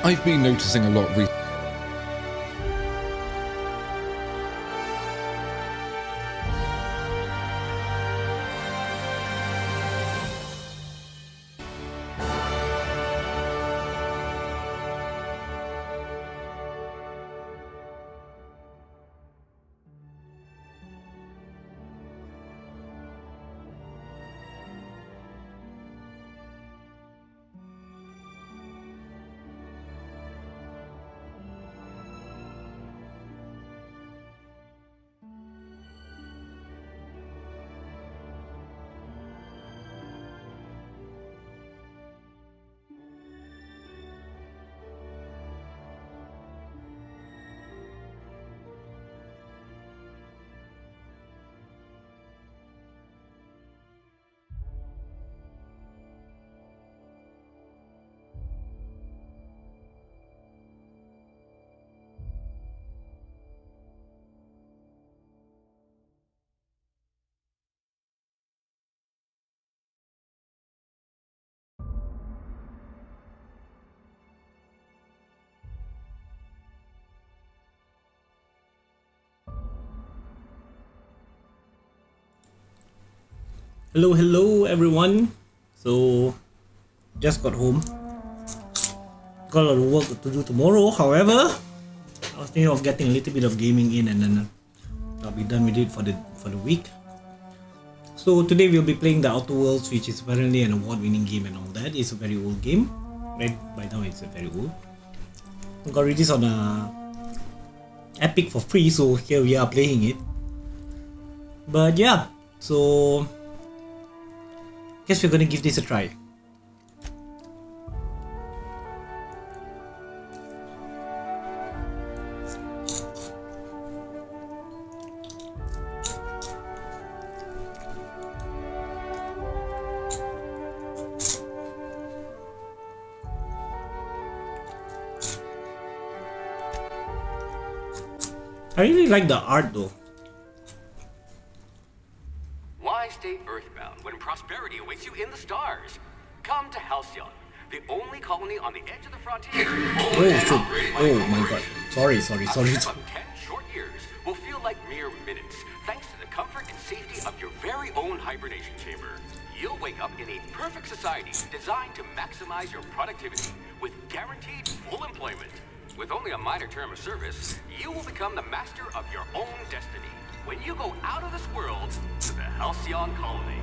I've been noticing a lot recently. Hello everyone. So just got home. Got a lot of work to do tomorrow. However, I was thinking of getting a little bit of gaming in, and then I'll be done with it for the week. So today we'll be playing the Outer Worlds, which is apparently an award-winning game and all that. It's a very old game. Right by now it's a very old. I got released on Epic for free, so here we are playing it. But yeah, so guess we're gonna give this a try. I really like the art though. Why stay earthbound when prosperity awaits you in the stars? Come to Halcyon, the only colony on the edge of the frontier. Oh my god. Sorry. A trip of 10 short years will feel like mere minutes, thanks to the comfort and safety of your very own hibernation chamber. You'll wake up in a perfect society designed to maximize your productivity with guaranteed full employment. With only a minor term of service, you will become the master of your own destiny when you go out of this world to the Halcyon colony.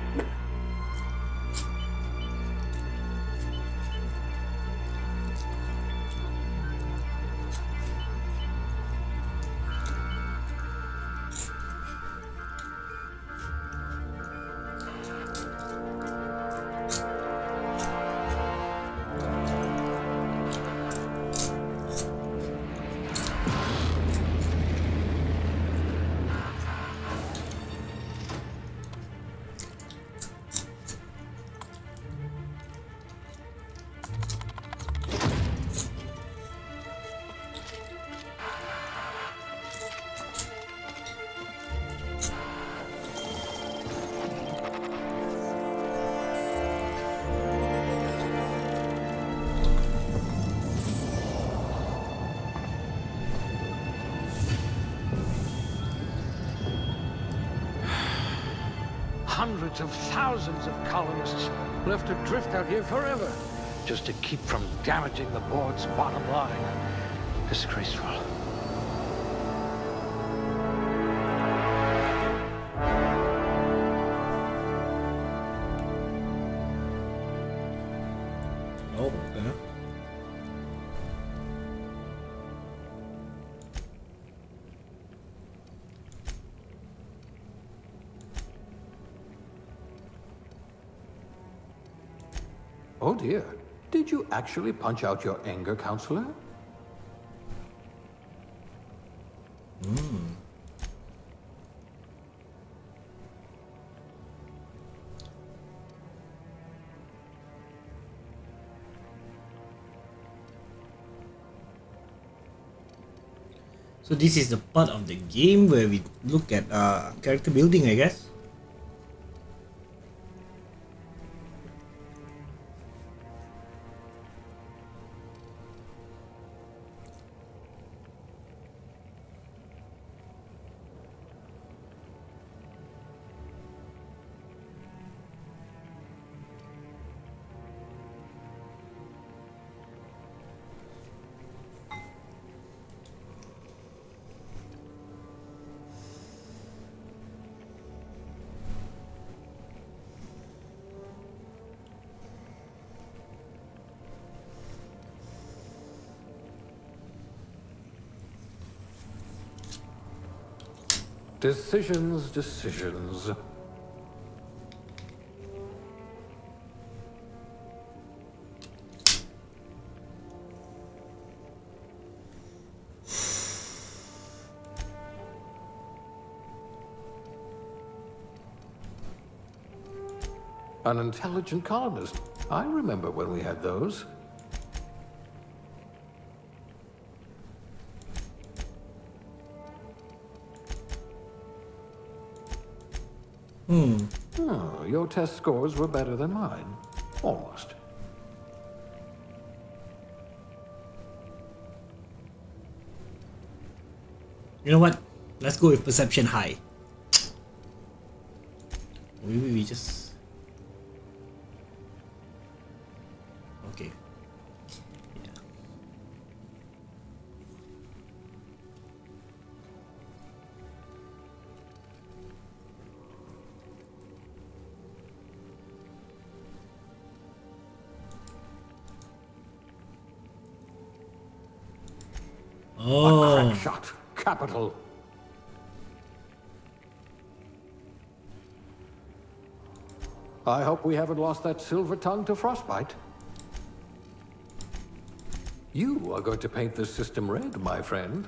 Hundreds of thousands of colonists left adrift out here forever, just to keep from damaging the board's bottom line. Disgraceful. Oh, okay. Oh dear. Did you actually punch out your anger, counselor? So this is the part of the game where we look at character building, I guess. Decisions, decisions. An intelligent colonist. I remember when we had those. Oh, your test scores were better than mine. Almost. You know what? Let's go with perception high. Maybe we just... Okay. Yeah. A crack shot. Capital. I hope we haven't lost that silver tongue to frostbite. You are going to paint this system red, my friend.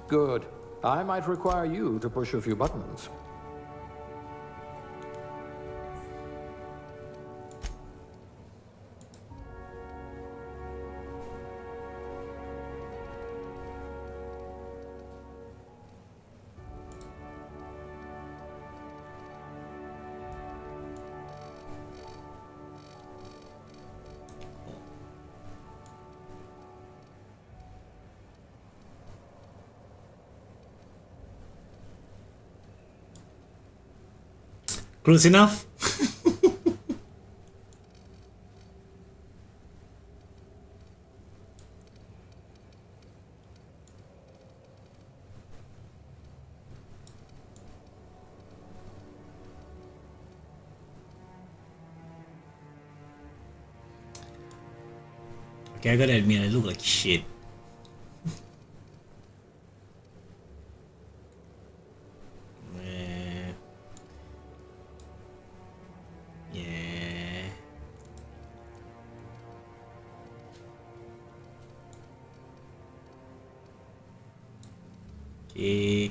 Good. I might require you to push a few buttons. Close enough? Okay, I gotta admit, I look like shit. Yeah. Okay. Okay.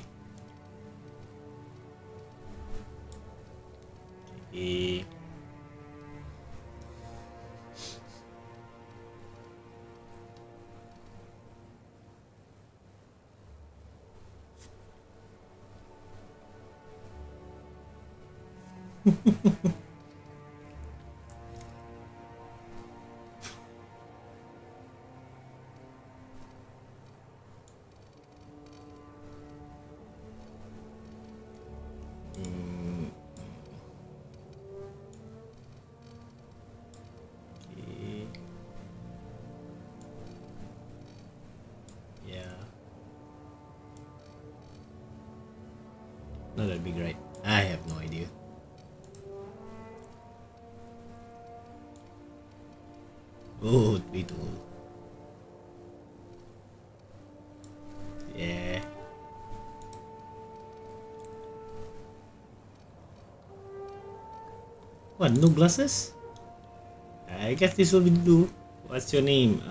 Okay. Yeah. Not that big, right? I have no idea. Oh, way too old. Yeah. What, no glasses? I guess this will be do. What's your name?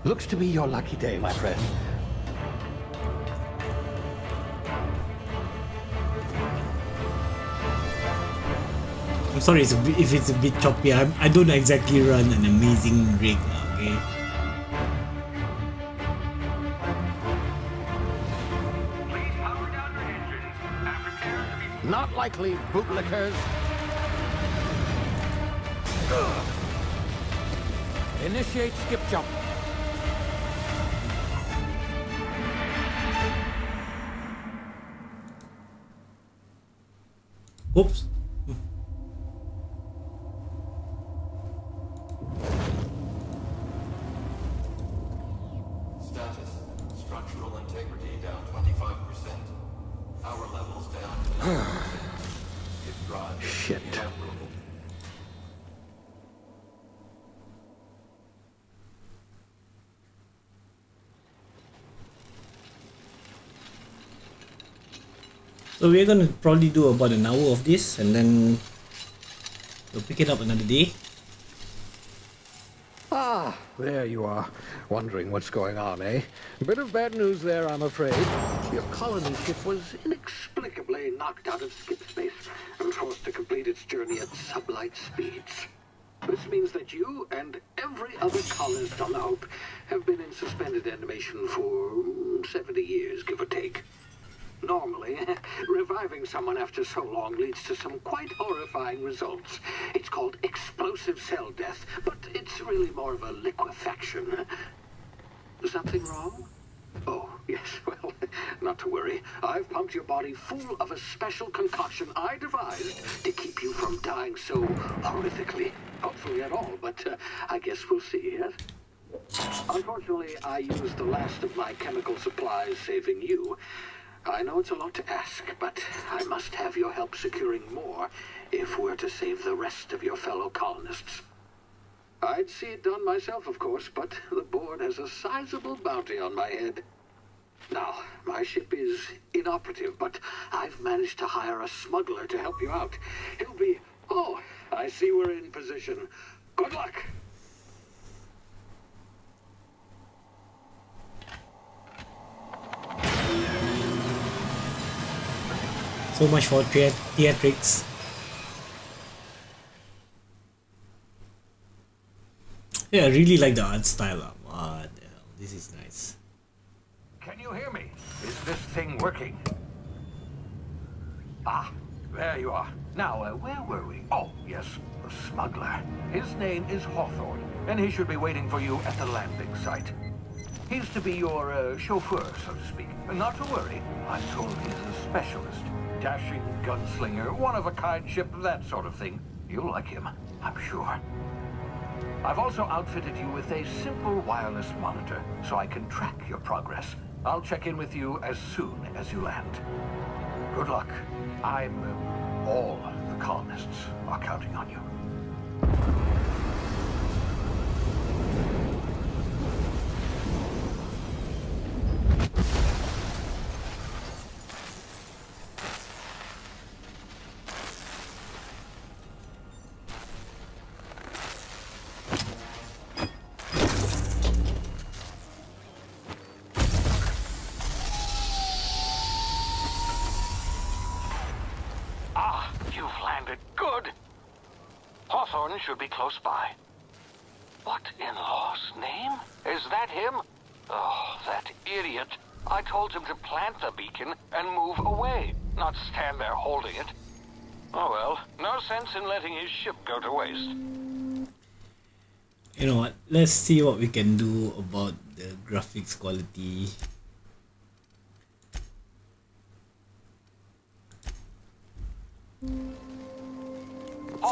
Looks to be your lucky day, my friend. I'm sorry if it's a bit choppy. I don't exactly run an amazing rig, okay? Please power down your engines and prepare to be... Not likely, bootlickers. Initiate skip jump. Oops. Status. Structural integrity down 25%. Power levels down to 9%. If drive is Shit. inoperable. So we're gonna probably do about an hour of this and then we'll pick it up another day. Ah, there you are. Wondering what's going on, eh? A bit of bad news there, I'm afraid. Your colony ship was inexplicably knocked out of skip space and forced to complete its journey at sublight speeds. This means that you and every other colonist on the Hope have been in suspended animation for 70 years, give or take. Normally, reviving someone after so long leads to some quite horrifying results. It's called explosive cell death, but it's really more of a liquefaction. Something wrong? Oh, yes, well, not to worry. I've pumped your body full of a special concoction I devised to keep you from dying so horrifically. Hopefully at all, but I guess we'll see, yes? Unfortunately, I used the last of my chemical supplies saving you. I know it's a lot to ask, but I must have your help securing more if we're to save the rest of your fellow colonists. I'd see it done myself, of course, but the board has a sizable bounty on my head. Now, my ship is inoperative, but I've managed to hire a smuggler to help you out. He'll be... Oh, I see we're in position. Good luck! So much for theatrics. Yeah, I really like the art style. What the hell? This is nice. Can you hear me? Is this thing working? Ah, there you are. Now, where were we? Oh, yes, the smuggler. His name is Hawthorne, and he should be waiting for you at the landing site. He's to be your chauffeur, so to speak. Not to worry, I'm told he's a specialist. Dashing gunslinger, one-of-a-kind ship, that sort of thing. You'll like him, I'm sure. I've also outfitted you with a simple wireless monitor, so I can track your progress. I'll check in with you as soon as you land. Good luck. All the colonists are counting on you. Should be close by. What in law's name? Is that him? Oh, that idiot. I told him to plant the beacon and move away, not stand there holding it. Oh well, no sense in letting his ship go to waste. You know what? Let's see what we can do about the graphics quality.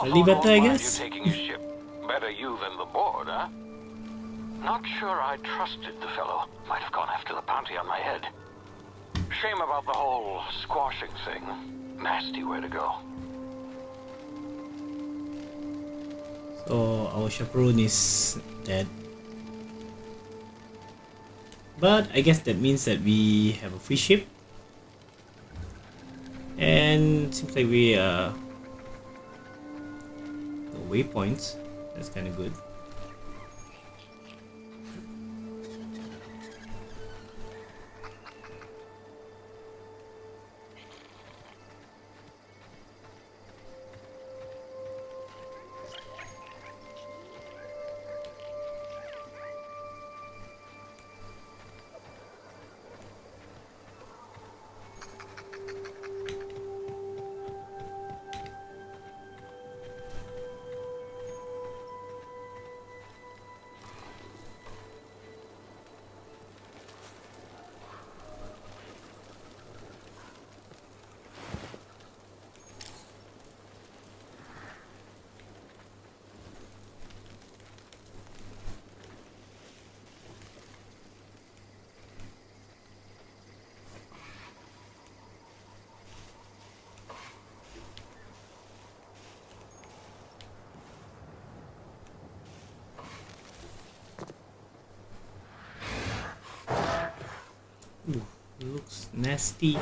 Slightly better, I guess. You taking his ship? Better you than the board, huh? Not sure I trusted the fellow. Might have gone after the bounty on my head. Shame about the whole squashing thing. Nasty way to go. So our chaperone is dead. But I guess that means that we have a free ship. And seems like we waypoints. That's kind of good. Ooh, looks nasty.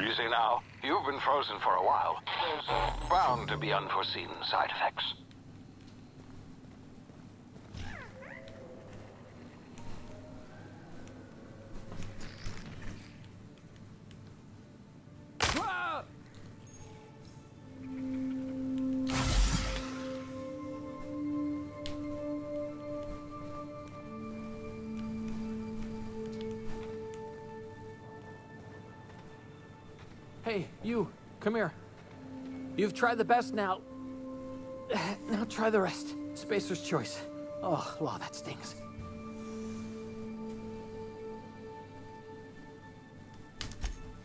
Easy now. You've been frozen for a while. There's bound to be unforeseen side effects. Hey, you, come here. You've tried the best now. Now try the rest. Spacer's choice. Oh, law, that stings.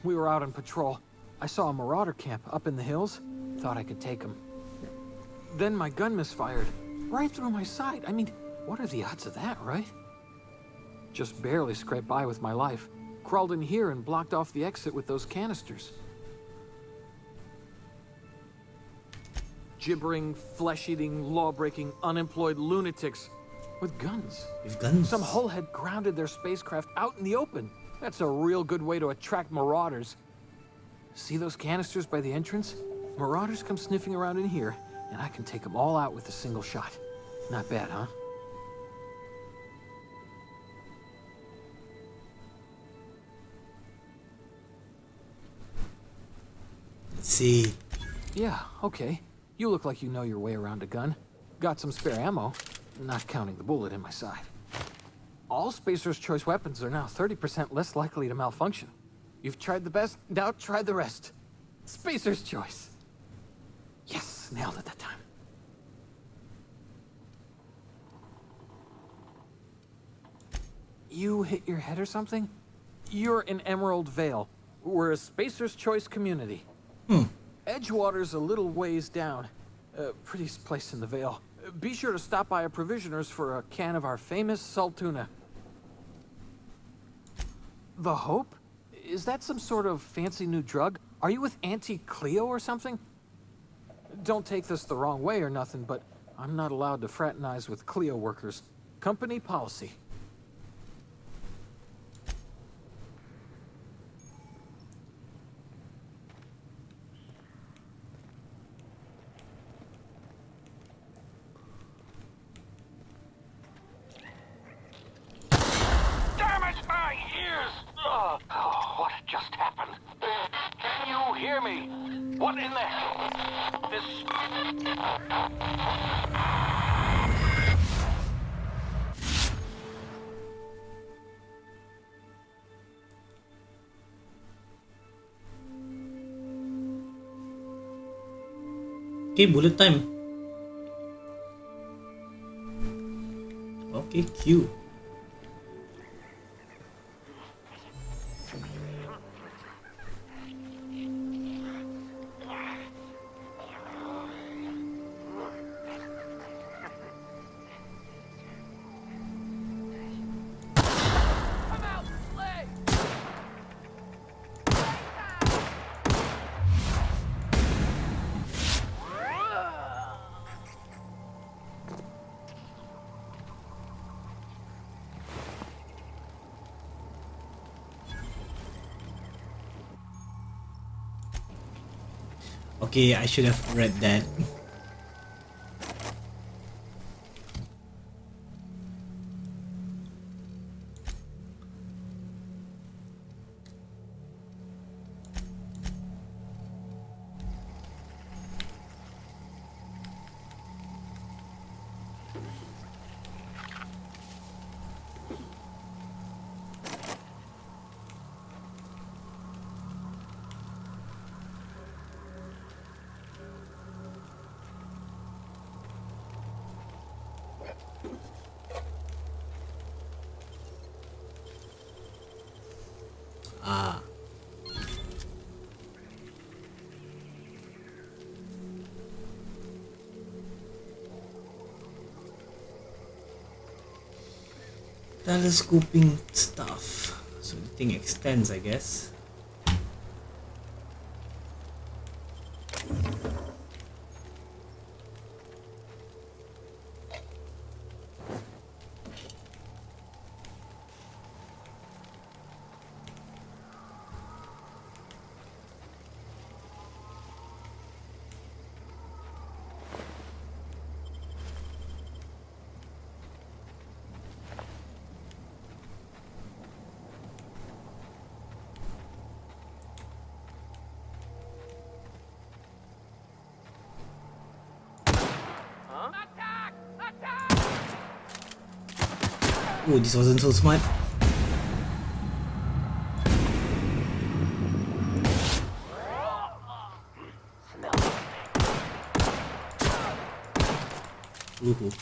We were out on patrol. I saw a marauder camp up in the hills. Thought I could take him. Then my gun misfired. Right through my side. I mean, what are the odds of that, right? Just barely scraped by with my life. Crawled in here and blocked off the exit with those canisters. Gibbering, flesh-eating, law-breaking, unemployed lunatics with guns. With guns. Some hull had grounded their spacecraft out in the open. That's a real good way to attract marauders. See those canisters by the entrance? Marauders come sniffing around in here, and I can take them all out with a single shot. Not bad, huh? Let's see. Yeah, okay. You look like you know your way around a gun. Got some spare ammo, not counting the bullet in my side. All Spacer's choice weapons are now 30% less likely to malfunction. You've tried the best, now try the rest. Spacer's choice. Yes, nailed it that time. You hit your head or something? You're in Emerald Vale. We're a Spacer's choice community. Edgewater's a little ways down. Prettiest place in the Vale. Be sure to stop by a provisioner's for a can of our famous salt tuna. The Hope? Is that some sort of fancy new drug? Are you with Auntie Cleo or something? Don't take this the wrong way or nothing, but I'm not allowed to fraternize with Cleo workers. Company policy. Damn it, my ears! Oh, what just happened? Can you hear me? What in the hell? This... Okay, bullet time. Okay, Q. Okay, I should have read that. Ah. telescoping stuff. So the thing extends, I guess. Oh, this wasn't so smart. Woohoo.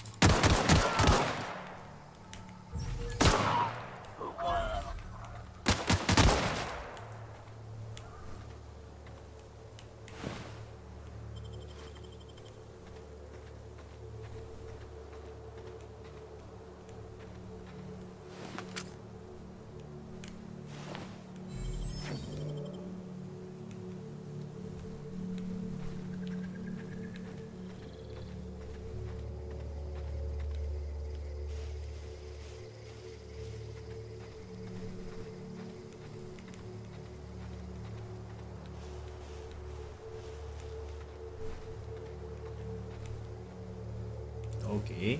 Okay.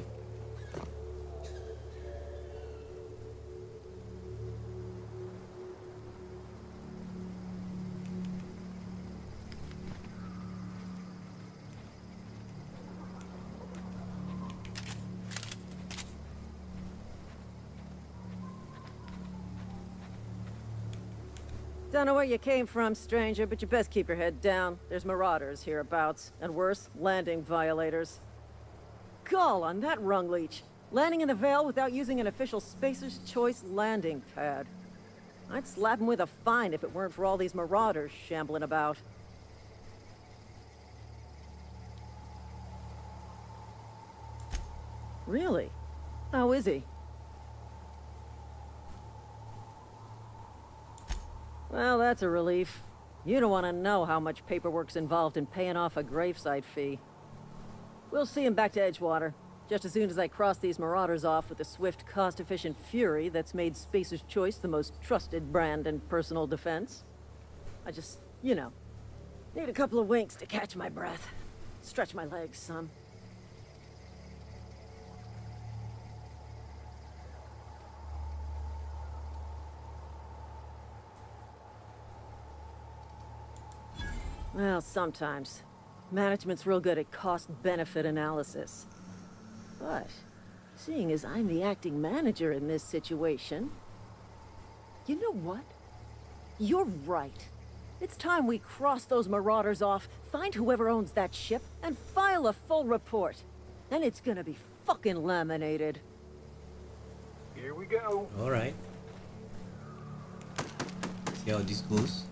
Don't know where you came from, stranger, but you best keep your head down. There's marauders hereabouts, and worse, landing violators. Gall on that rung leech. Landing in the Vale without using an official Spacer's Choice landing pad. I'd slap him with a fine if it weren't for all these marauders shambling about. Really? How is he? Well, that's a relief. You don't want to know how much paperwork's involved in paying off a gravesite fee. We'll see him back to Edgewater, just as soon as I cross these marauders off with the swift, cost-efficient fury that's made Spacer's Choice the most trusted brand in personal defense. I just, you know, need a couple of winks to catch my breath. Stretch my legs some. Well, sometimes. Management's real good at cost-benefit analysis. But, seeing as I'm the acting manager in this situation... You know what? You're right. It's time we cross those marauders off, find whoever owns that ship, and file a full report. Then it's gonna be fucking laminated. Here we go. Alright. See how this goes.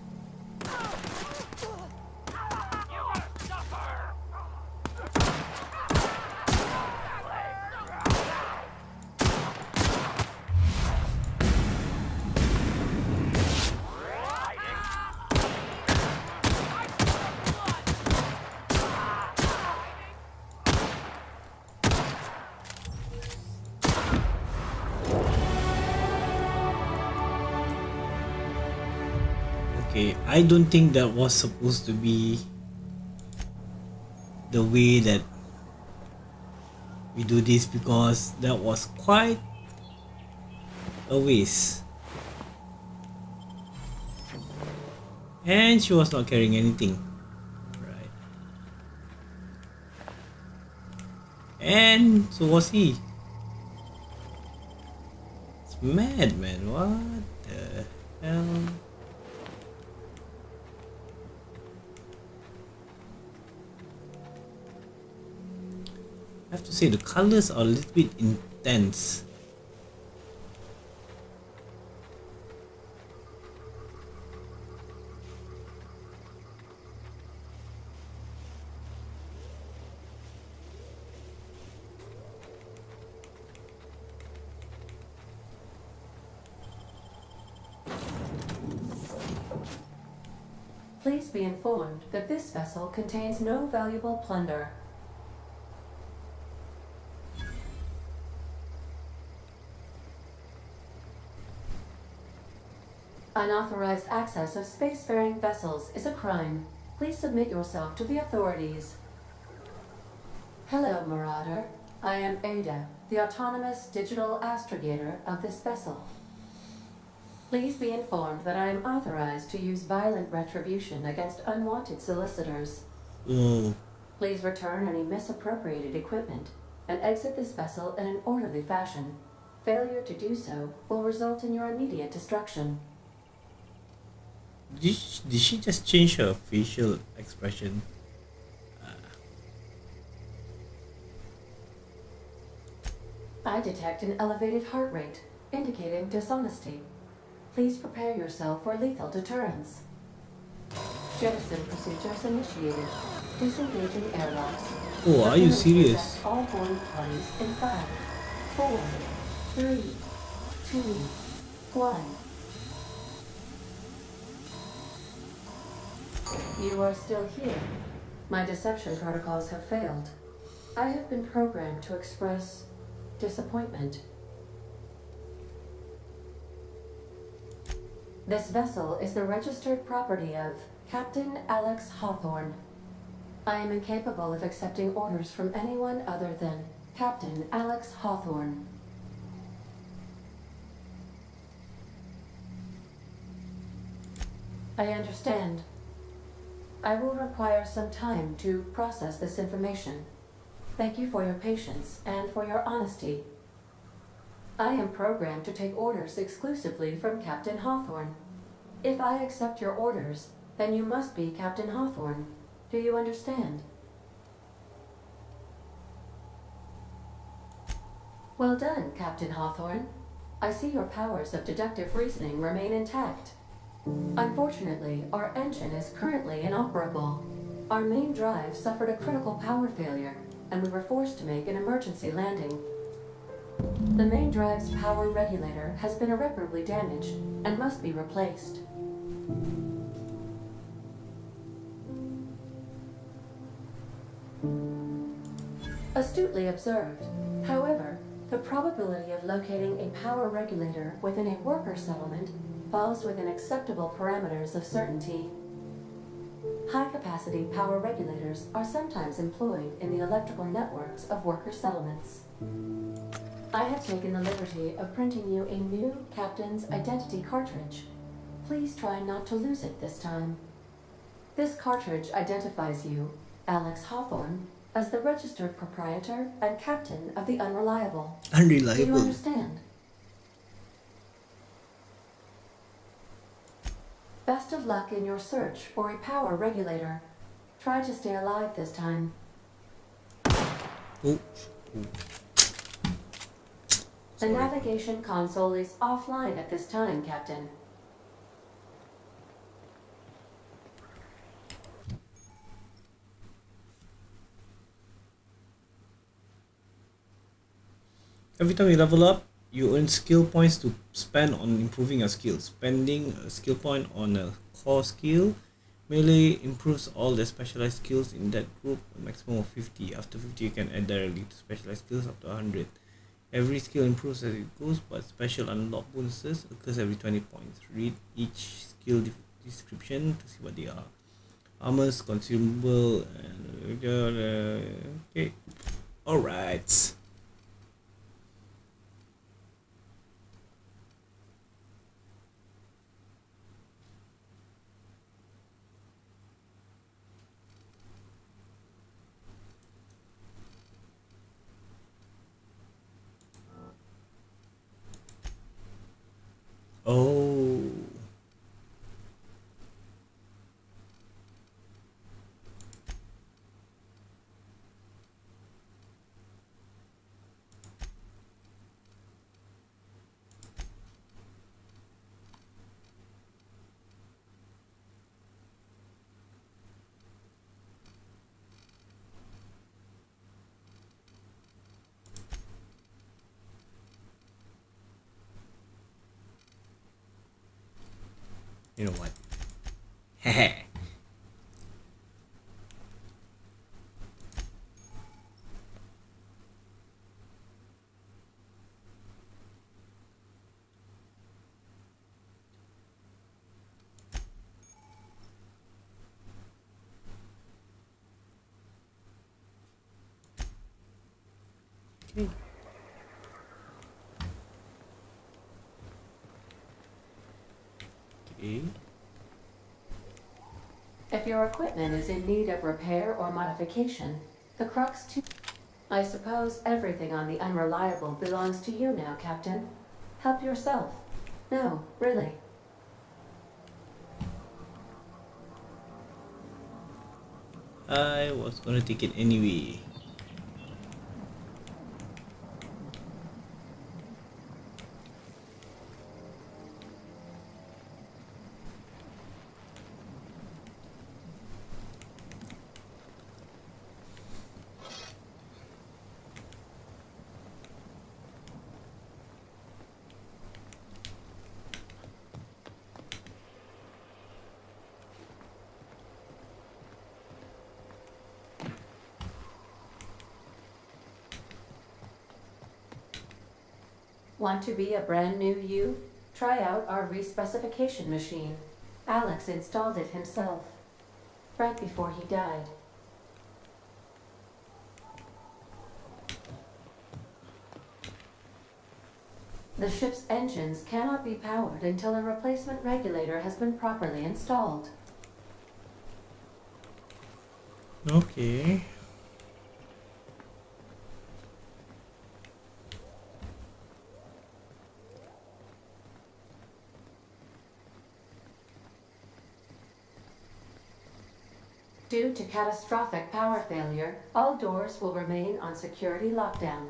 Okay, I don't think that was supposed to be the way that we do this, because that was quite a waste. And she was not carrying anything. Right. And so was he. It's mad, man. What the hell? I have to say the colors are a little bit intense. Please be informed that this vessel contains no valuable plunder. Unauthorized access of spacefaring vessels is a crime. Please submit yourself to the authorities. Hello, Marauder. I am Ada, the autonomous digital astrogator of this vessel. Please be informed that I am authorized to use violent retribution against unwanted solicitors. Please return any misappropriated equipment and exit this vessel in an orderly fashion. Failure to do so will result in your immediate destruction. Did she just change her facial expression? I detect an elevated heart rate, indicating dishonesty. Please prepare yourself for lethal deterrence. Jettison procedures initiated. Disengaging airlocks. Oh, are you Prepare to serious? eject all boarding parties in 5, 4, 3, 2, 1. You are still here. My deception protocols have failed. I have been programmed to express disappointment. This vessel is the registered property of Captain Alex Hawthorne. I am incapable of accepting orders from anyone other than Captain Alex Hawthorne. I understand. I will require some time to process this information. Thank you for your patience and for your honesty. I am programmed to take orders exclusively from Captain Hawthorne. If I accept your orders, then you must be Captain Hawthorne. Do you understand? Well done, Captain Hawthorne. I see your powers of deductive reasoning remain intact. Unfortunately, our engine is currently inoperable. Our main drive suffered a critical power failure, and we were forced to make an emergency landing. The main drive's power regulator has been irreparably damaged and must be replaced. Astutely observed. However, the probability of locating a power regulator within a worker settlement falls within acceptable parameters of certainty. High-capacity power regulators are sometimes employed in the electrical networks of worker settlements. I have taken the liberty of printing you a new captain's identity cartridge. Please try not to lose it this time. This cartridge identifies you, Alex Hawthorne, as the registered proprietor and captain of the Unreliable. Do you Unreliable. understand? Best of luck in your search for a power regulator. Try to stay alive this time. Oh. The navigation console is offline at this time, Captain. Every time you level up, you earn skill points to spend on improving your skills. Spending a skill point on a core skill melee improves all the specialized skills in that group, a maximum of 50. After 50, you can add directly to specialized skills up to 100. Every skill improves as it goes, but special unlock bonuses occurs every 20 points. Read each skill description to see what they are. Armors, consumable, and okay. Alright. Oh. You know what? Heh. Okay. Okay. If your equipment is in need of repair or modification, the crux to... I suppose everything on the Unreliable belongs to you now, Captain. Help yourself. No, really. I was gonna take it anyway. Want to be a brand new you? Try out our respecification machine. Alex installed it himself, right before he died. The ship's engines cannot be powered until a replacement regulator has been properly installed. Okay. Due to catastrophic power failure, all doors will remain on security lockdown.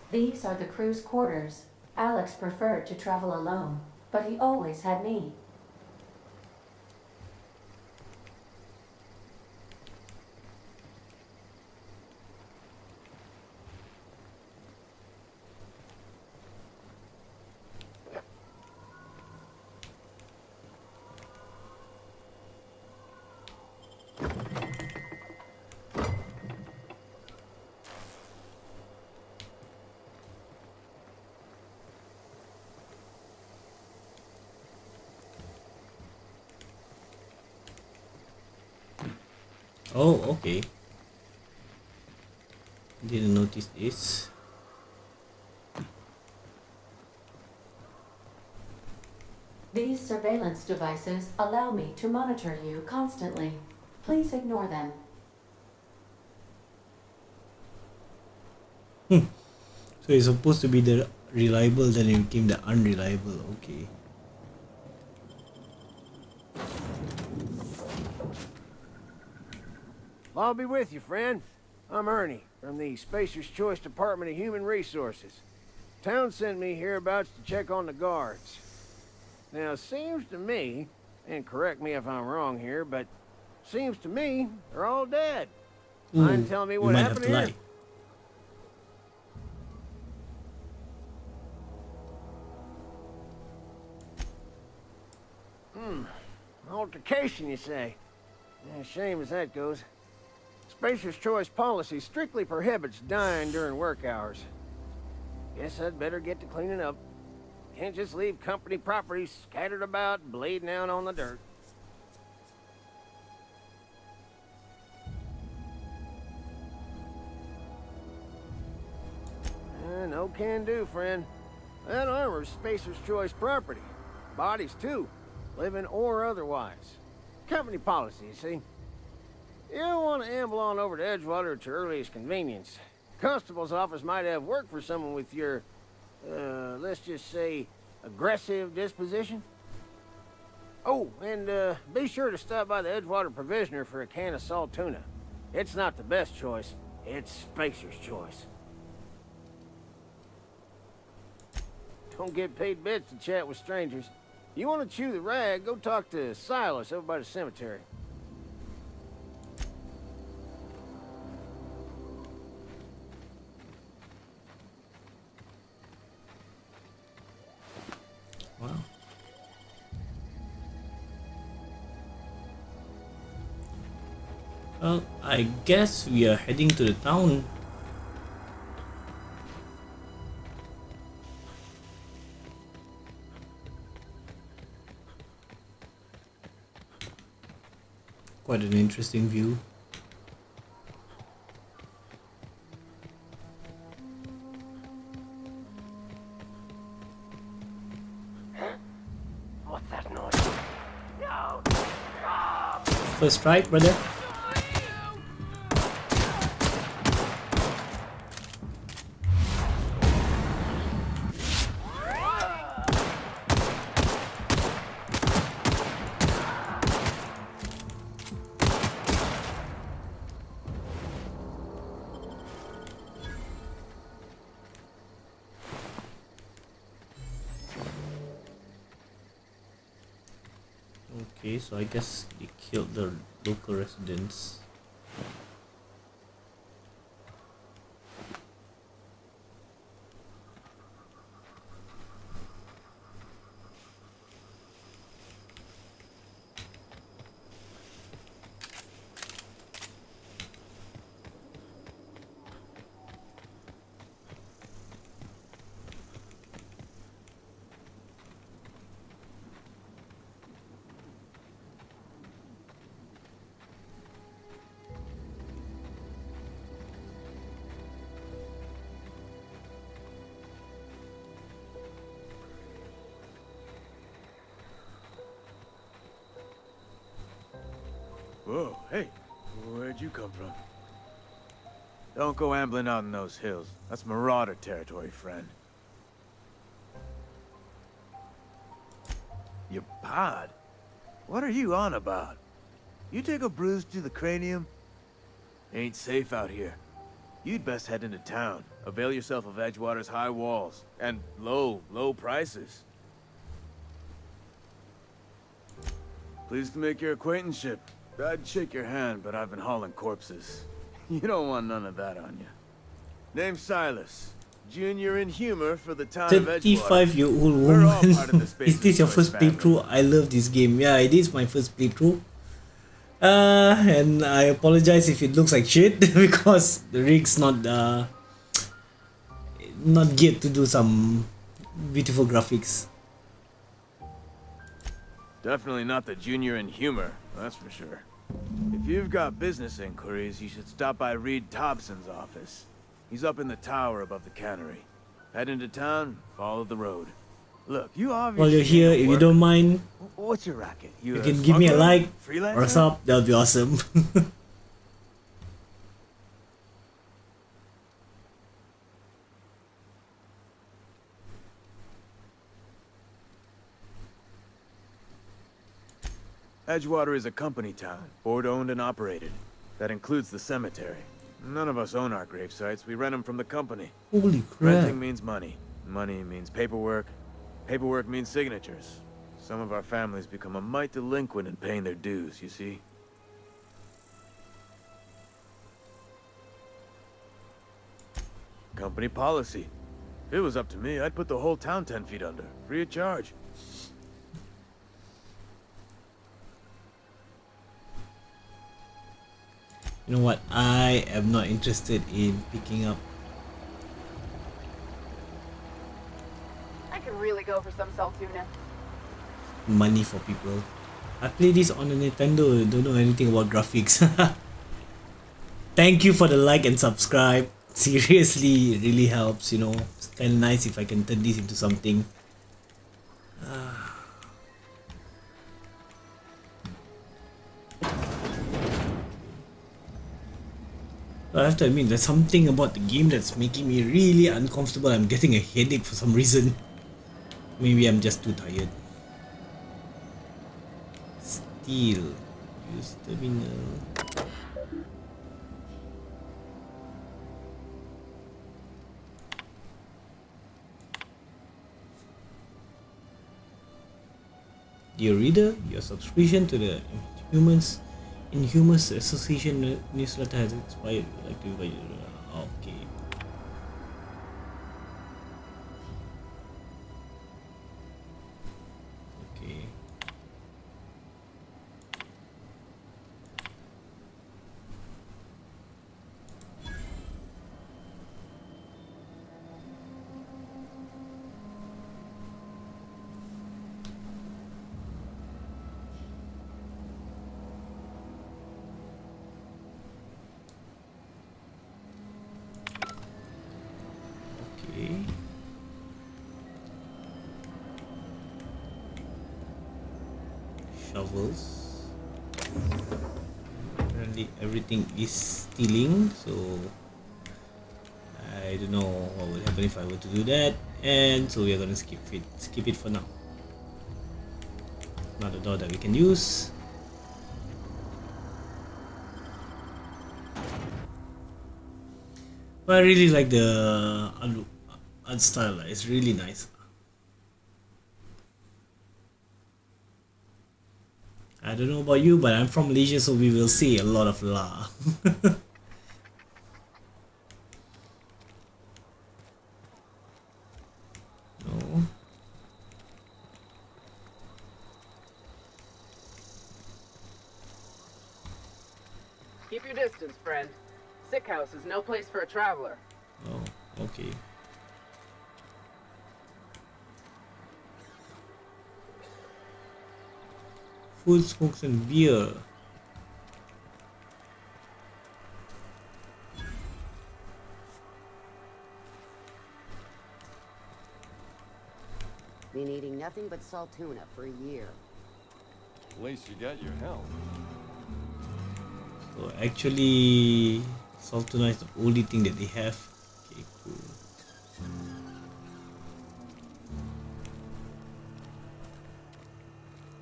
These are the crew's quarters. Alex preferred to travel alone, but he always had me. Oh, okay. Didn't notice this. These surveillance devices allow me to monitor you constantly. Please ignore them. So it's supposed to be the reliable, then it became the unreliable. Okay. I'll be with you, friend. I'm Ernie, from the Spacer's Choice Department of Human Resources. Town sent me hereabouts to check on the guards. Now, it seems to me, and correct me if I'm wrong here, but seems to me they're all dead. Mind telling me you what might have happened to here? lie. Altercation, you say? Yeah, shame as that goes. Spacer's Choice policy strictly prohibits dying during work hours. Guess I'd better get to cleaning up. Can't just leave company property scattered about, bleeding out on the dirt. No can do, friend. That armor's Spacer's Choice property. Bodies, too. Living or otherwise. Company policy, you see. You don't want to amble on over to Edgewater at your earliest convenience. Constable's office might have work for someone with your, let's just say, aggressive disposition. Oh, and be sure to stop by the Edgewater Provisioner for a can of salt tuna. It's not the best choice. It's Spacer's Choice. Don't get paid bits to chat with strangers. You want to chew the rag, go talk to Silas over by the cemetery. Wow. Well, I guess we are heading to the town. Quite an interesting view. What's that noise? No! First strike, brother. Okay, so I guess they killed the local residents. Whoa, hey, where'd you come from? Don't go ambling out in those hills. That's marauder territory, friend. Your pod? What are you on about? You take a bruise to the cranium? Ain't safe out here. You'd best head into town. Avail yourself of Edgewater's high walls. And low prices. Pleased to make your acquaintanceship. I'd shake your hand, but I've been hauling corpses. You don't want none of that on you. Name's Silas. Junior in humor for the town of Edgewater. 35-year-old We're all woman. part of the Is this your Spacer's first Choice playthrough? I love this game. Yeah, it is my first playthrough. And I apologize if it looks like shit because the rig's not geared to do some beautiful graphics. Definitely not the junior in humor, that's for sure. If you've got business inquiries, you should stop by Reed Thompson's office. He's up in the tower above the cannery. Head into town, follow the road. Look, you obviously... While you're here, if you don't mind, What's your racket? you can give me a like or a freelancer? sub, that would be awesome. Edgewater is a company town, board-owned and operated. That includes the cemetery. None of us own our grave sites, we rent them from the company. Holy crap. Renting means money. Money means paperwork. Paperwork means signatures. Some of our families become a mite delinquent in paying their dues, you see? Company policy. If it was up to me, I'd put the whole town 10 feet under, free of charge. You know what? I am not interested in picking up. I could really go for some salt tuna. Money for people. I play this on a Nintendo. Don't know anything about graphics. Thank you for the like and subscribe. Seriously, it really helps. You know, it's kind of nice if I can turn this into something. I have to admit, there's something about the game that's making me really uncomfortable. I'm getting a headache for some reason. Maybe I'm just too tired. Steel. Use terminal. Dear reader, your subscription to the Inhumans Association newsletter has expired. Like to invite you. Okay. Okay. shovels. Apparently everything is stealing, so I don't know what would happen if I were to do that, and so we are gonna skip it for now. Another door that we can use. But I really like the art style. It's really nice. I don't know about you, but I'm from Malaysia, so we will see a lot of la. No. Keep your distance, friend. Sick house is no place for a traveler. Oh, okay. Food, smokes, and beer. Been eating nothing but salt tuna for a year. At least you got your health. So actually, salt tuna is the only thing that they have. Okay, cool.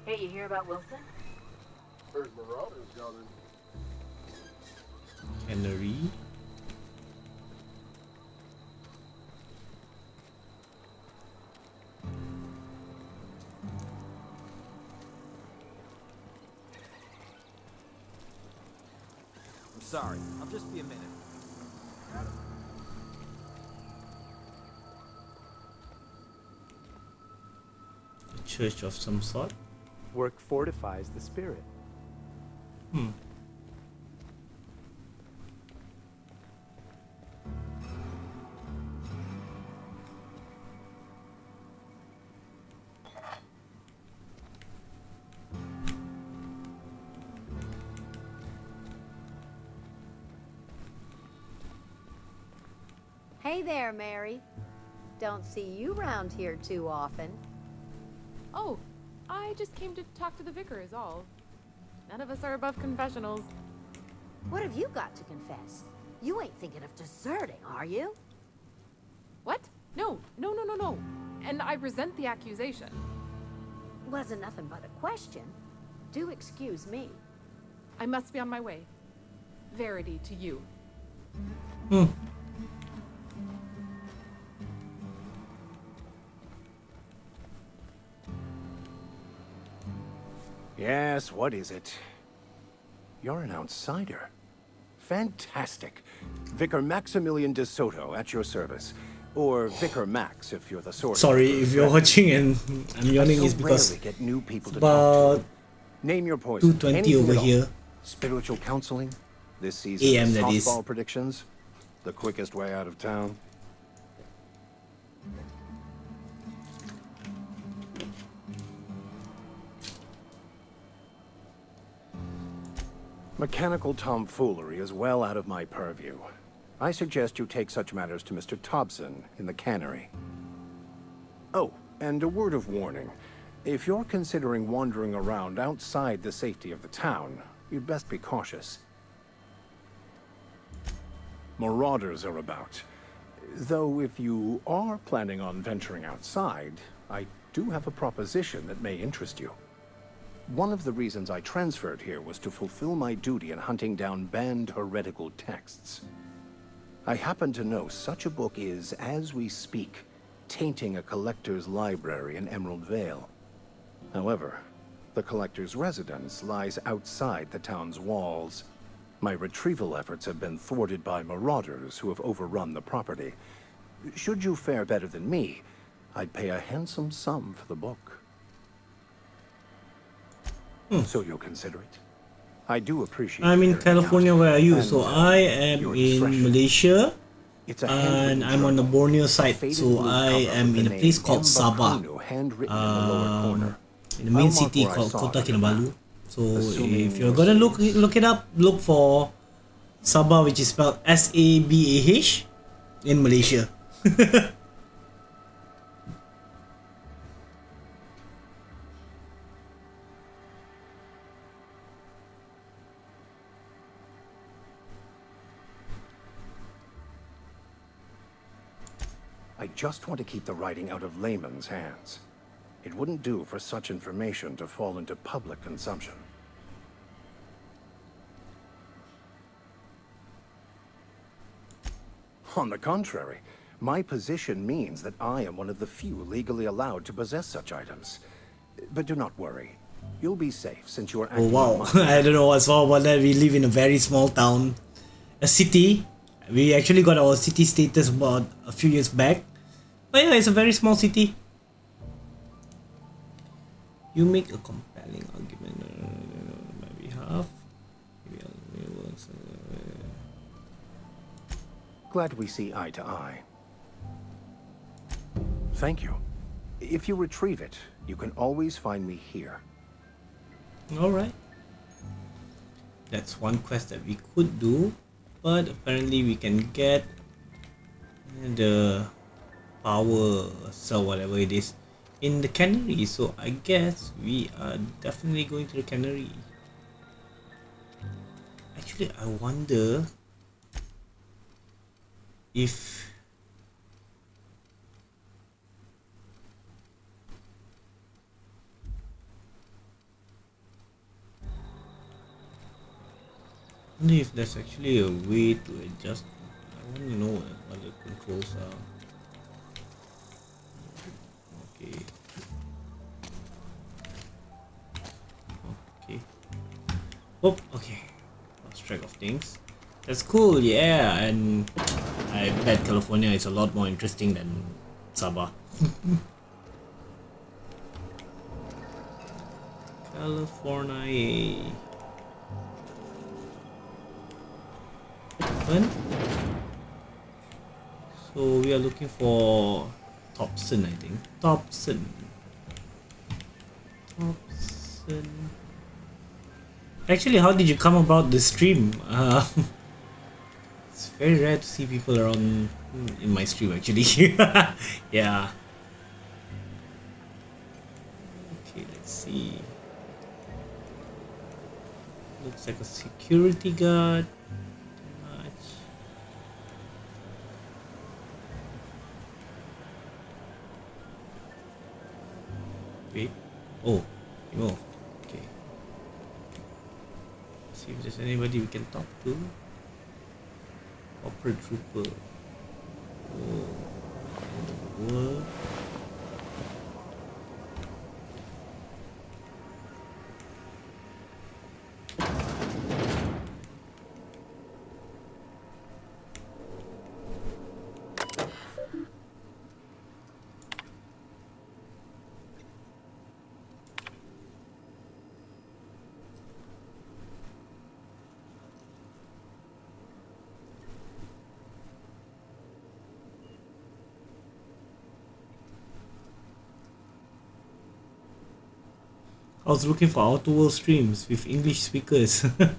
Hey, you hear about Wilson? There's marauders coming. Cannery. I'm sorry. I'll just be a minute. A church of some sort. Work fortifies the spirit. Hey there, Mary. Don't see you round here too often. Oh, I just came to talk to the vicar is all. None of us are above confessionals. What have you got to confess? You ain't thinking of deserting, are you? What? No. And I resent the accusation. Wasn't nothing but a question. Do excuse me. I must be on my way. Verity to you. Yes, what is it? You're an outsider. Fantastic. Vicar Maximilian de Soto at your service. Or Vicar Max if you're the sort. Sorry if you're watching and I'm yawning, is because get new people it's to talk about to. Name your poison. 2:20 Anything over at all. here. Spiritual counseling? This season AM, that is. softball predictions? The quickest way out of town? Mechanical tomfoolery is well out of my purview. I suggest you take such matters to Mr. Thompson in the cannery. Oh, and a word of warning. If you're considering wandering around outside the safety of the town, you'd best be cautious. Marauders are about. Though if you are planning on venturing outside, I do have a proposition that may interest you. One of the reasons I transferred here was to fulfill my duty in hunting down banned heretical texts. I happen to know such a book is, as we speak, tainting a collector's library in Emerald Vale. However, the collector's residence lies outside the town's walls. My retrieval efforts have been thwarted by marauders who have overrun the property. Should you fare better than me, I'd pay a handsome sum for the book. So you'll consider it. I do appreciate. I'm in your California. account, Where are you? and, So I am your in discretion. Malaysia, It's a and handwritten I'm on the journal. Borneo side. Faded So blue I cover am with in a the place name called Sabah, Mbakunu handwritten in the lower corner. in the main I'll mark city where I called saw Kota it on the map. Kinabalu. So Assuming if you're you're gonna serious. look it up, look for Sabah, which is spelled Sabah in Malaysia. I just want to keep the writing out of layman's hands. It wouldn't do for such information to fall into public consumption. On the contrary, my position means that I am one of the few legally allowed to possess such items. But do not worry. You'll be safe since you are Oh acting wow, on my... I don't know what's all about that. We live in a very small town. A city. We actually got our city status about a few years back. But yeah, it's a very small city. You make a compelling argument on my behalf. Glad we see eye to eye. Thank you. If you retrieve it, you can always find me here. Alright. That's one quest that we could do. But apparently we can get the power cell, whatever it is, in the cannery. So I guess we are definitely going to the cannery. Actually, I wonder if there's actually a way to adjust. I want to know what the controls are. Okay. Okay. Oh, okay. Lost track of things. That's cool, yeah, and I bet California is a lot more interesting than Sabah. California. Open. So we are looking for Thompson, I think. Thompson. Actually, how did you come about this stream? It's very rare to see people around in my stream actually. Yeah. Okay, let's see. Looks like a security guard. Wait. Oh, he moved. Okay. See if there's anybody we can talk to. Corporate trooper. Oh. What? I was looking for outer world streams with English speakers. I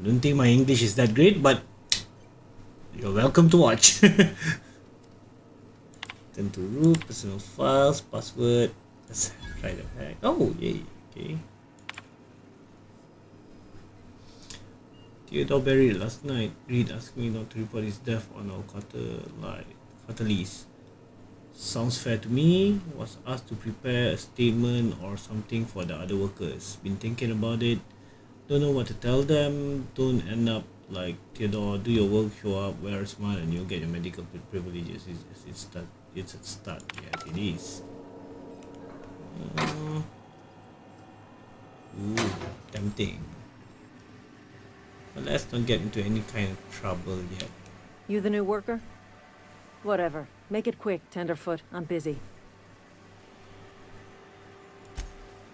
don't think my English is that great, but you're welcome to watch. Turn to root, personal files, password. Let's try the hack. Oh, yay. Okay. Theodore Berry last night. Reed asked me not to report his death on our quarterlies. Sounds fair to me. Was asked to prepare a statement or something for the other workers. Been thinking about it. Don't know what to tell them. Don't end up like Theodore. Do your work, show up, wear a smile, and you'll get your medical privileges. It's a start. Yes, it is. Ooh, tempting. But let's not get into any kind of trouble yet. You the new worker? Whatever. Make it quick, Tenderfoot. I'm busy.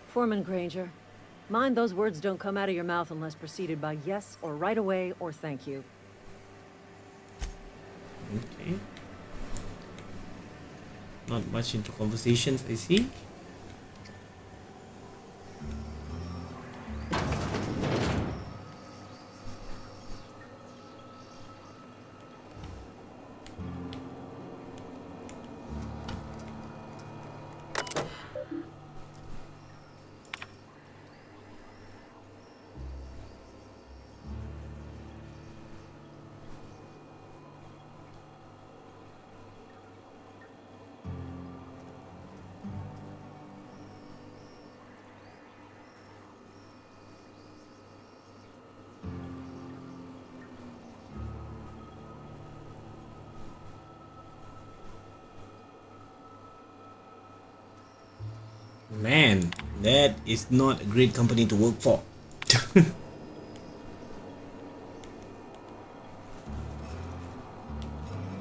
Foreman Granger, mind those words don't come out of your mouth unless preceded by yes or right away or thank you. Okay. Not much into conversations, I see. Man, that is not a great company to work for.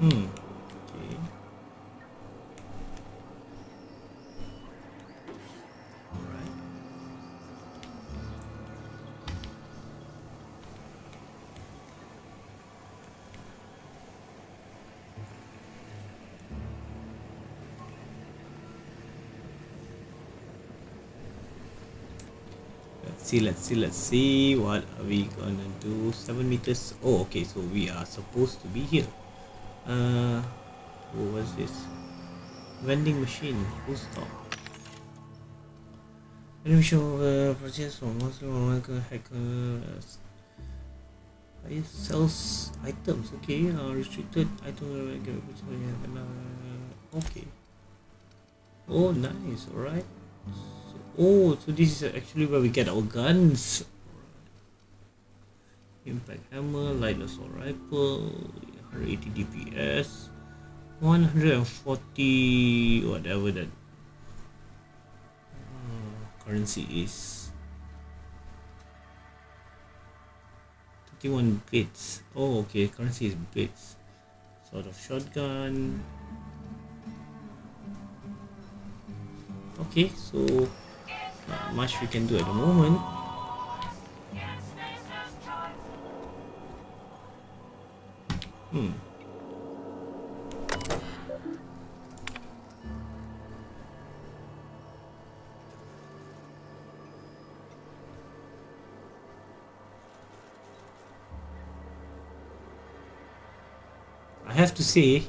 Okay. Alright. Let's see what are we gonna do. 7 meters. Oh, okay, so we are supposed to be here. Oh, what's this? Vending machine, full stop. Animation of purchase from monster hackers. It sells items, okay. Restricted item. Okay. Oh, nice. Alright. So this is actually where we get our guns. Impact hammer, light assault rifle, 180 DPS, 140 whatever that currency is. 31 bits. Oh, okay, currency is bits. Sort of shotgun. Okay, so not much we can do at the moment. I have to say,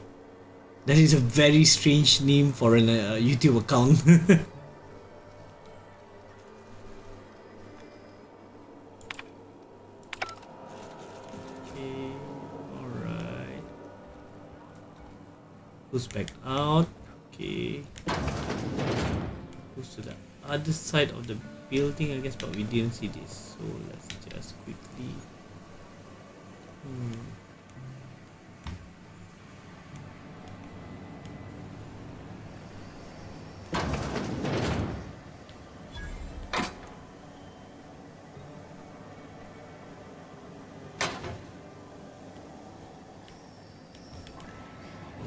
that is a very strange name for a YouTube account. Okay, alright. Who's back out? Okay. Who's to the other side of the building, I guess, but we didn't see this. So let's just quickly.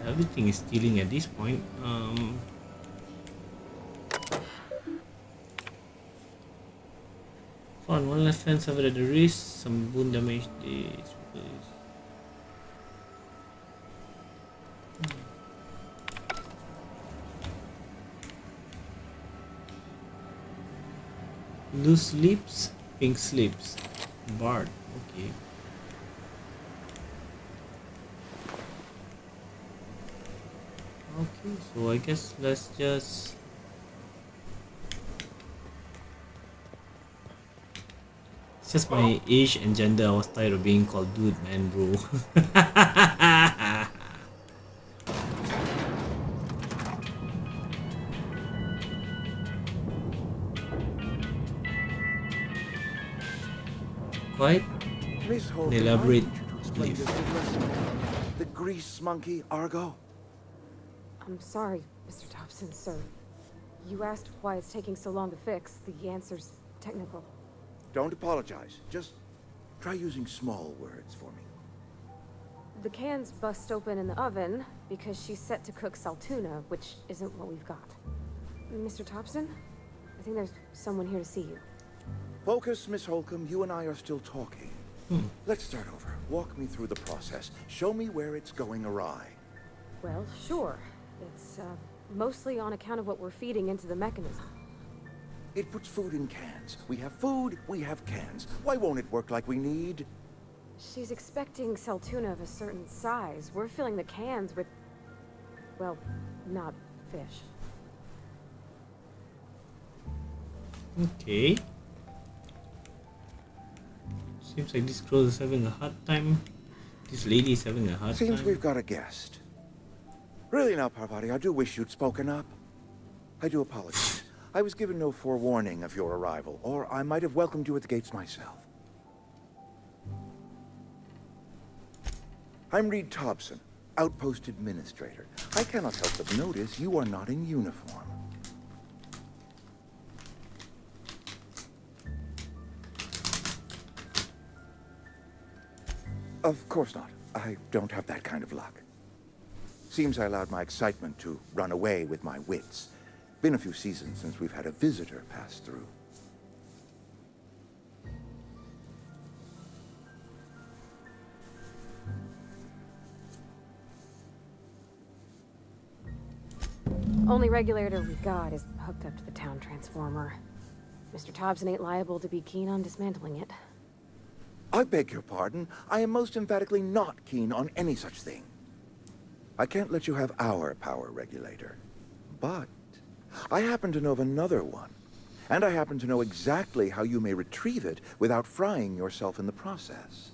Everything is stealing at this point. Found one left hand severed at the wrist, some wound damage. Loose lips, pink slips, barred. Okay. Okay, so I guess let's just it's just my age and gender. I was tired of being called dude, man, bro. Quite Miss Holden, elaborate. The grease monkey, Argo. I'm sorry, Mr. Thompson, sir. You asked why it's taking so long to fix. The answer's technical. Don't apologize. Just try using small words for me. The cans bust open in the oven because she's set to cook saltuna, which isn't what we've got. Mr. Thompson, I think there's someone here to see you. Focus, Miss Holcomb. You and I are still talking. Let's start over. Walk me through the process. Show me where it's going awry. Well, sure. It's mostly on account of what we're feeding into the mechanism. It puts food in cans. We have food, we have cans. Why won't it work like we need? She's expecting saltuna of a certain size. We're filling the cans with, well, not fish. Okay. Seems like this girl is having a hard time. This lady is having a hard time. Seems we've got a guest. Really now, Parvati, I do wish you'd spoken up. I do apologize. I was given no forewarning of your arrival, or I might have welcomed you at the gates myself. I'm Reed Thompson, Outpost Administrator. I cannot help but notice you are not in uniform. Of course not. I don't have that kind of luck. Seems I allowed my excitement to run away with my wits. Been a few seasons since we've had a visitor pass through. Only regulator we got is hooked up to the town transformer. Mr. Thompson ain't liable to be keen on dismantling it. I beg your pardon. I am most emphatically not keen on any such thing. I can't let you have our power regulator. But I happen to know of another one. And I happen to know exactly how you may retrieve it without frying yourself in the process.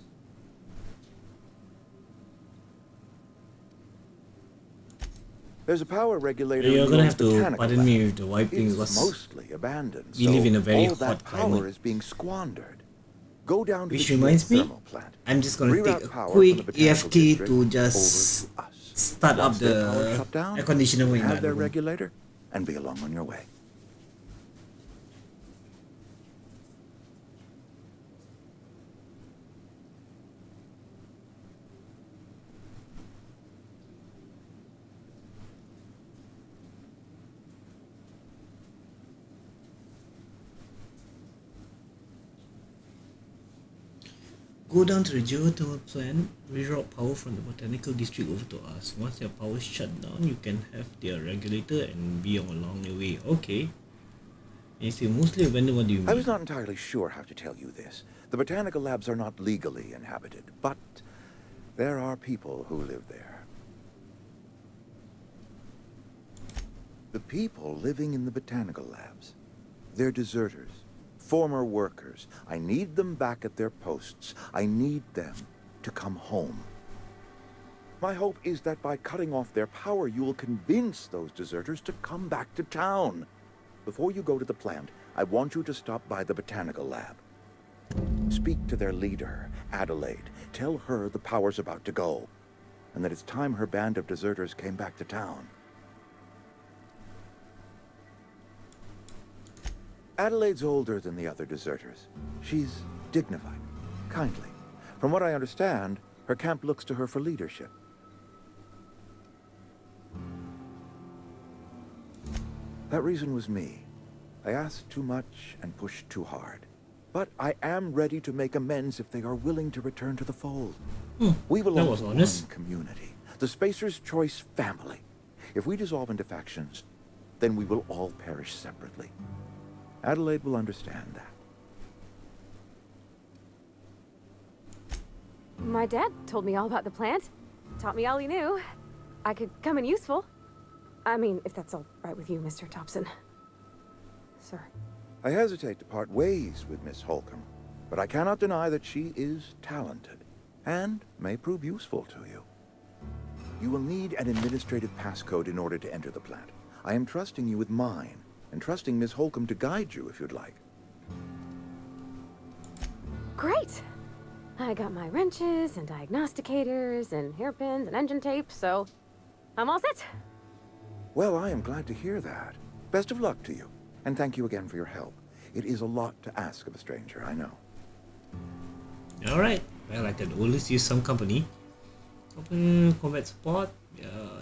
There's a power regulator. You're in gonna your have to botanical pardon lab. me with the wiping. It's Was mostly abandoned. we live in a very all that hot power climate. is being squandered. Go down to Which the reminds me, geothermal plant. I'm just gonna Reroute take a power quick from the botanical EFT district to just start up Once their power the shut down, air conditioner in have that their room. regulator and be along on your way. Go down to the geothermal plant, reroute power from the botanical district over to us. Once their power is shut down, you can have their regulator and be along the way. Okay. And you say mostly abandoned, what do you mean? I was not entirely sure how to tell you this. The botanical labs are not legally inhabited, but there are people who live there. The people living in the botanical labs, they're deserters. Former workers. I need them back at their posts. I need them to come home. My hope is that by cutting off their power, you will convince those deserters to come back to town. Before you go to the plant, I want you to stop by the botanical lab. Speak to their leader, Adelaide. Tell her the power's about to go, and that it's time her band of deserters came back to town. Adelaide's older than the other deserters. She's dignified, kindly. From what I understand, her camp looks to her for leadership. That reason was me. I asked too much and pushed too hard. But I am ready to make amends if they are willing to return to the fold. We belong that was to honest. one community, the Spacer's Choice family. If we dissolve into factions, then we will all perish separately. Adelaide will understand that. My dad told me all about the plant. Taught me all he knew. I could come in useful. I mean, if that's all right with you, Mr. Thompson. Sir. I hesitate to part ways with Miss Holcomb, but I cannot deny that she is talented and may prove useful to you. You will need an administrative passcode in order to enter the plant. I am trusting you with mine, and trusting Miss Holcomb to guide you if you'd like. Great! I got my wrenches and diagnosticators and hairpins and engine tape, so I'm all set. Well, I am glad to hear that. Best of luck to you, and thank you again for your help. It is a lot to ask of a stranger, I know. Alright, well, I can always use some company. Combat support,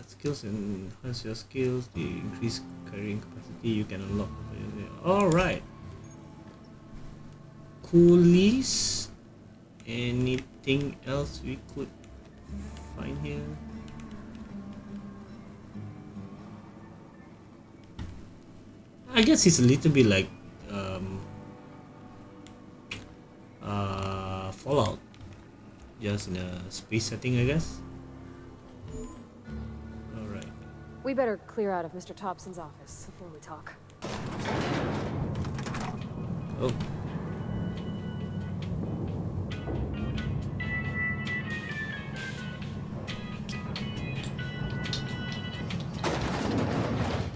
skills enhance your skills, the increased carrying capacity you can unlock. Alright. Coolies. Anything else we could find here? I guess it's a little bit like Fallout, just in a space setting, I guess. Alright. We better clear out of Mr. Thompson's office before we talk. Oh.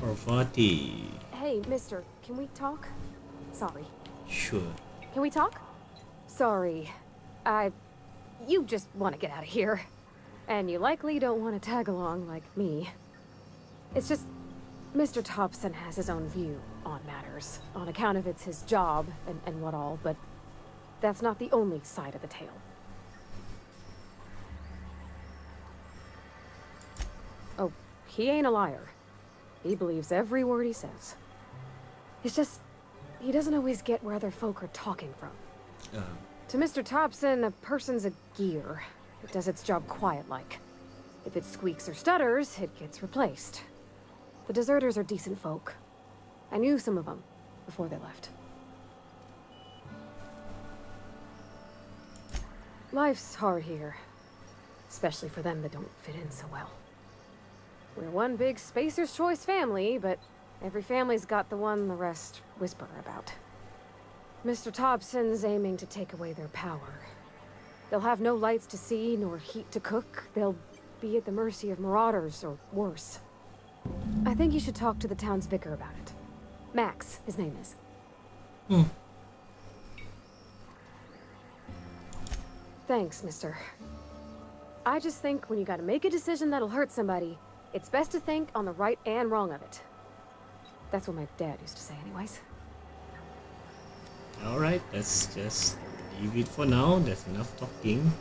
Parvati. Hey, mister, can we talk? Sorry. Sure. Can we talk? Sorry. You just want to get out of here. And you likely don't want to tag along like me. It's just, Mr. Thompson has his own view on matters, on account of it's his job and what all, but that's not the only side of the tale. he ain't a liar. He believes every word he says. It's just, he doesn't always get where other folk are talking from. To Mr. Thompson, a person's a gear. It does its job quiet-like. If it squeaks or stutters, it gets replaced. The deserters are decent folk. I knew some of them before they left. Life's hard here. Especially for them that don't fit in so well. We're one big Spacer's Choice family, but every family's got the one the rest whisper about. Mr. Thompson's aiming to take away their power. They'll have no lights to see, nor heat to cook. They'll be at the mercy of marauders, or worse. I think you should talk to the town's vicar about it. Max, his name is. Thanks, mister. I just think when you gotta make a decision that'll hurt somebody, it's best to think on the right and wrong of it. That's what my dad used to say anyways. Alright, let's just leave it for now. That's enough talking.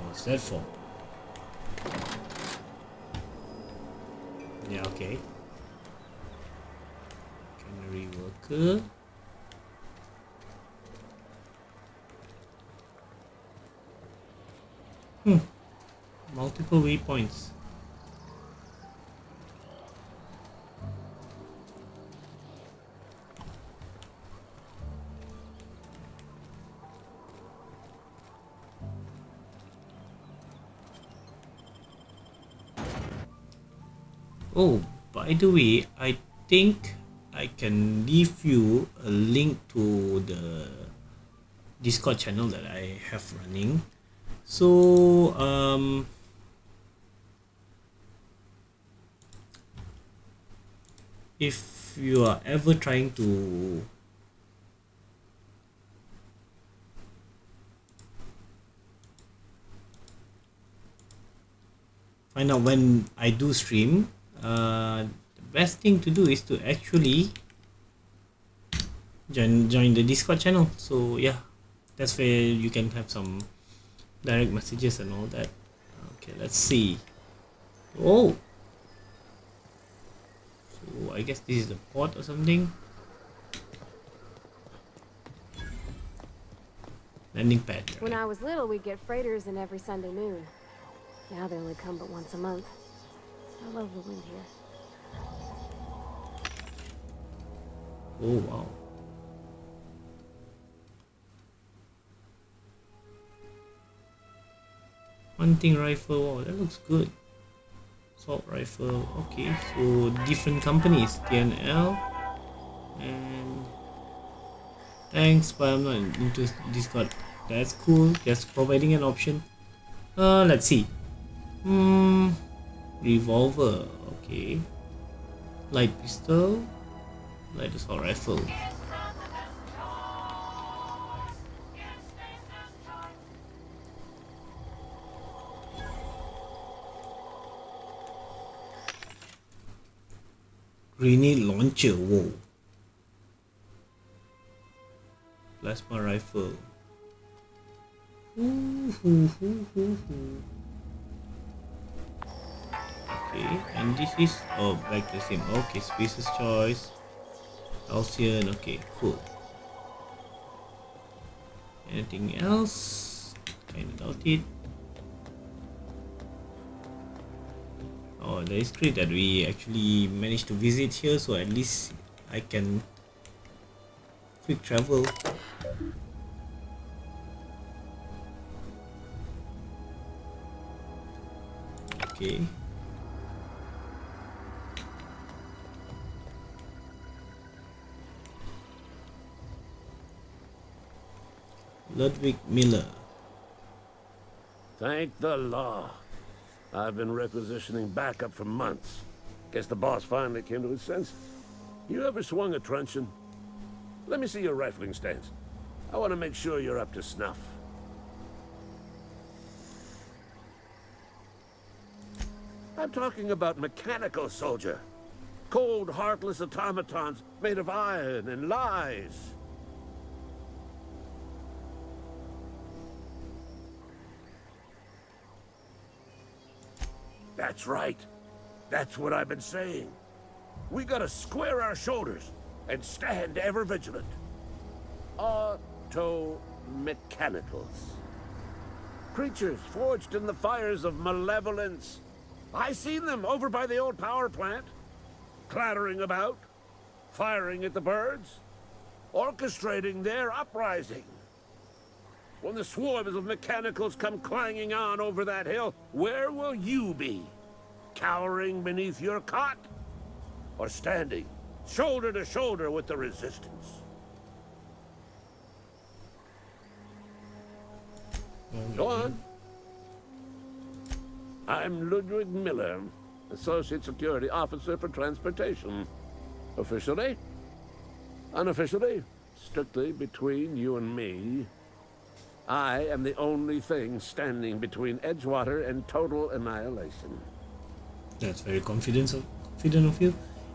What's that for? Yeah, okay. Canary worker. Multiple waypoints. Oh, by the way, I think I can leave you a link to the Discord channel that I have running. So, if you are ever trying to find out when I do stream, the best thing to do is to actually join the Discord channel. So yeah, that's where you can have some direct messages and all that. Okay, let's see. Oh, so I guess this is the port or something. Landing pad. Right? When I was little, we'd get freighters in every Sunday noon. Now they only come but once a month. I love the wind here. Oh wow. Hunting rifle, wow, that looks good. Assault rifle, okay, so different companies, TNL, and thanks, but I'm not into Discord. That's cool, just providing an option. Let's see. Revolver, okay. Light pistol, light assault rifle. Grenade launcher, whoa. Plasma rifle. Okay, and this is back the same. Okay, Spacer's Choice, Halcyon. Okay, cool. Anything else? Kinda doubt it. Oh, that is great that we actually managed to visit here, so at least I can quick travel. Okay. Ludwig Miller. Thank the law. I've been requisitioning backup for months. Guess the boss finally came to his senses. You ever swung a truncheon? Let me see your rifling stance. I want to make sure you're up to snuff. I'm talking about mechanical soldier. Cold, heartless automatons made of iron and lies. That's right. That's what I've been saying. We gotta square our shoulders and stand ever vigilant. Auto-mechanicals. Creatures forged in the fires of malevolence. I seen them over by the old power plant, clattering about, firing at the birds, orchestrating their uprising. When the swarms of mechanicals come clanging on over that hill, where will you be? Cowering beneath your cot? Or standing shoulder to shoulder with the resistance? Go on. I'm Ludwig Miller, Associate Security Officer for Transportation. Officially, unofficially, strictly between you and me, I am the only thing standing between Edgewater and total annihilation. That's very confident of you.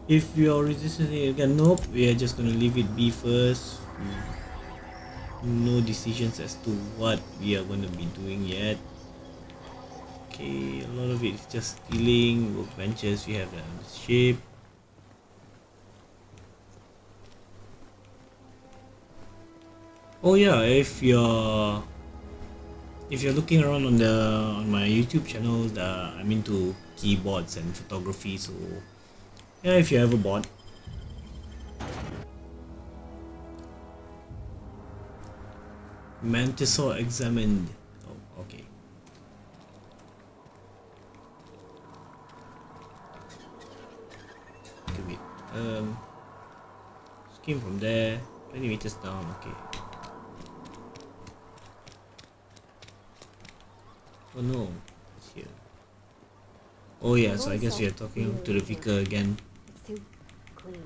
If you're resisting again, nope, we are just gonna leave it be first. No decisions as to what we are gonna be doing yet. Okay, a lot of it is just stealing, workbenches, we have the ship. Oh yeah, if you're looking around on my YouTube channel, I'm into keyboards and photography, so yeah, if you ever bought. Mantisaur examined. Oh, okay. Okay, wait. Came from there. 20 meters down. Okay. Oh no, it's here. Oh yeah, so I guess we are talking to the Vicar again. It's too clean.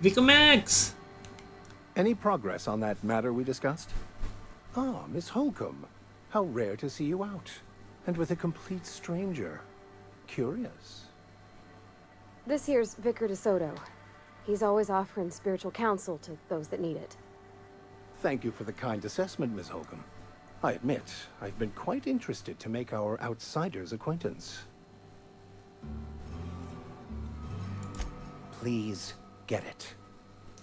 Vicar Max! Any progress on that matter we discussed? Ah, Miss Holcomb. How rare to see you out. And with a complete stranger. Curious. This here's Vicar DeSoto. He's always offering spiritual counsel to those that need it. Thank you for the kind assessment, Miss Holcomb. I admit, I've been quite interested to make our outsider's acquaintance. Please get it.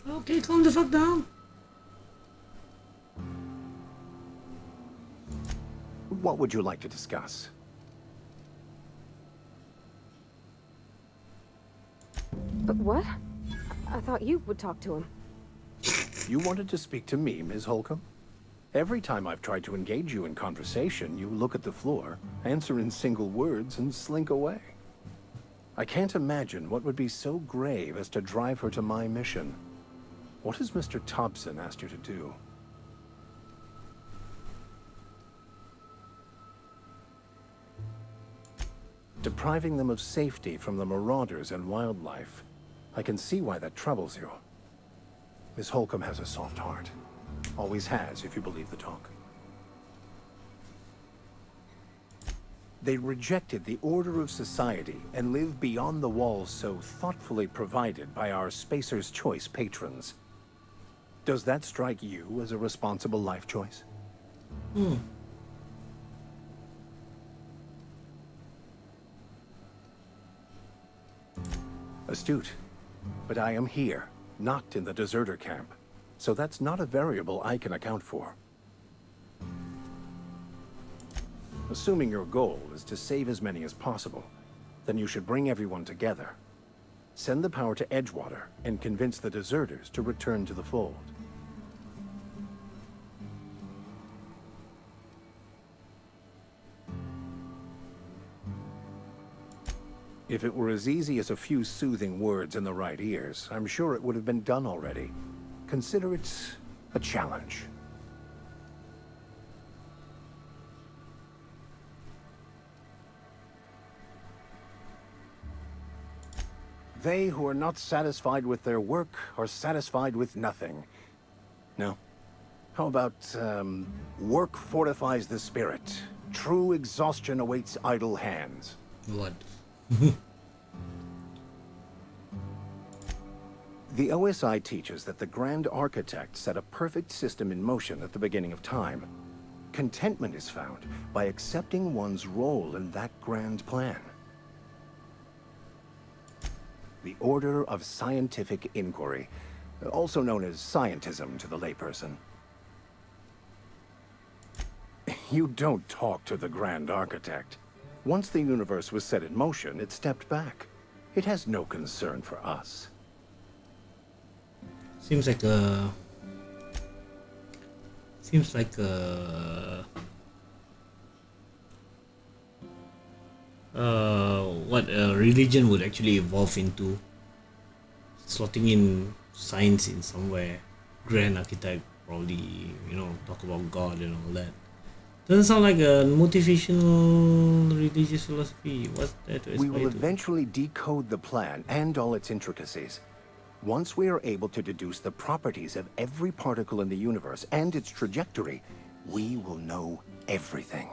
Okay, calm the fuck down. What would you like to discuss? But what? I thought you would talk to him. You wanted to speak to me, Ms. Holcomb? Every time I've tried to engage you in conversation, you look at the floor, answer in single words, and slink away. I can't imagine what would be so grave as to drive her to my mission. What has Mr. Thompson asked you to do? Depriving them of safety from the marauders and wildlife. I can see why that troubles you. Miss Holcomb has a soft heart. Always has, if you believe the talk. They rejected the order of society and live beyond the walls so thoughtfully provided by our Spacer's Choice patrons. Does that strike you as a responsible life choice? Astute. But I am here, not in the deserter camp. So that's not a variable I can account for. Assuming your goal is to save as many as possible, then you should bring everyone together. Send the power to Edgewater and convince the deserters to return to the fold. If it were as easy as a few soothing words in the right ears, I'm sure it would have been done already. Consider it a challenge. They who are not satisfied with their work are satisfied with nothing. No? How about, work fortifies the spirit. True exhaustion awaits idle hands. What? The OSI teaches that the Grand Architect set a perfect system in motion at the beginning of time. Contentment is found by accepting one's role in that grand plan. The Order of Scientific Inquiry, also known as scientism to the layperson. You don't talk to the Grand Architect. Once the universe was set in motion, it stepped back. It has no concern for us. Seems like a what a religion would actually evolve into, slotting in science in somewhere. Grand Architect probably, talk about God and all that. Doesn't sound like a motivational religious philosophy. What's that to We aspire will to? eventually decode the plan and all its intricacies. Once we are able to deduce the properties of every particle in the universe and its trajectory, we will know everything.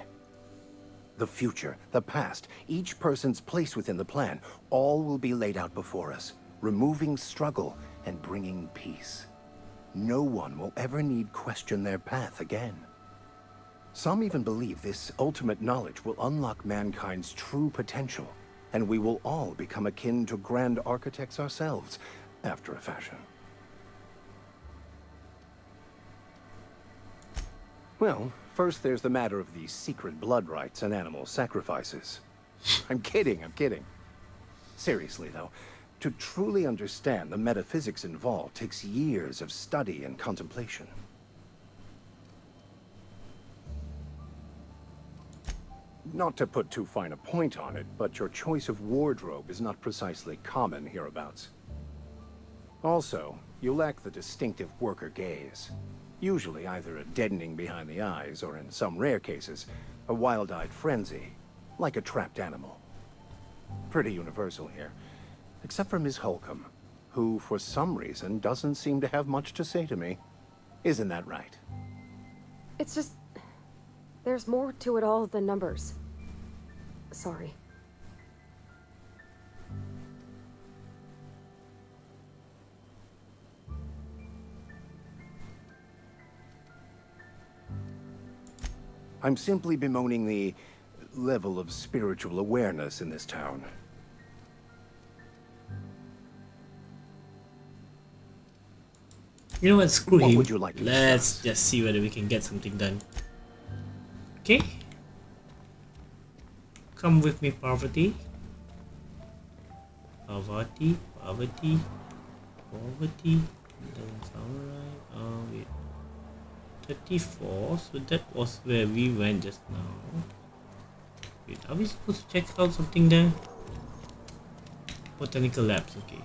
The future, the past, each person's place within the plan, all will be laid out before us, removing struggle and bringing peace. No one will ever need question their path again. Some even believe this ultimate knowledge will unlock mankind's true potential, and we will all become akin to grand architects ourselves, after a fashion. Well, first there's the matter of the secret blood rites and animal sacrifices. I'm kidding. Seriously, though, to truly understand the metaphysics involved takes years of study and contemplation. Not to put too fine a point on it, but your choice of wardrobe is not precisely common hereabouts. Also, you lack the distinctive worker gaze. Usually either a deadening behind the eyes, or in some rare cases, a wild-eyed frenzy, like a trapped animal. Pretty universal here, except for Ms. Holcomb, who for some reason doesn't seem to have much to say to me. Isn't that right? It's just... there's more to it all than numbers. Sorry. I'm simply bemoaning the level of spiritual awareness in this town. You know what? Screw What him. would you like to Let's just see whether we can get something done. Okay. Come with me, Parvati. Parvati. Doesn't sound right. Wait. 34. So that was where we went just now. Wait, are we supposed to check out something there? Botanical labs. Okay.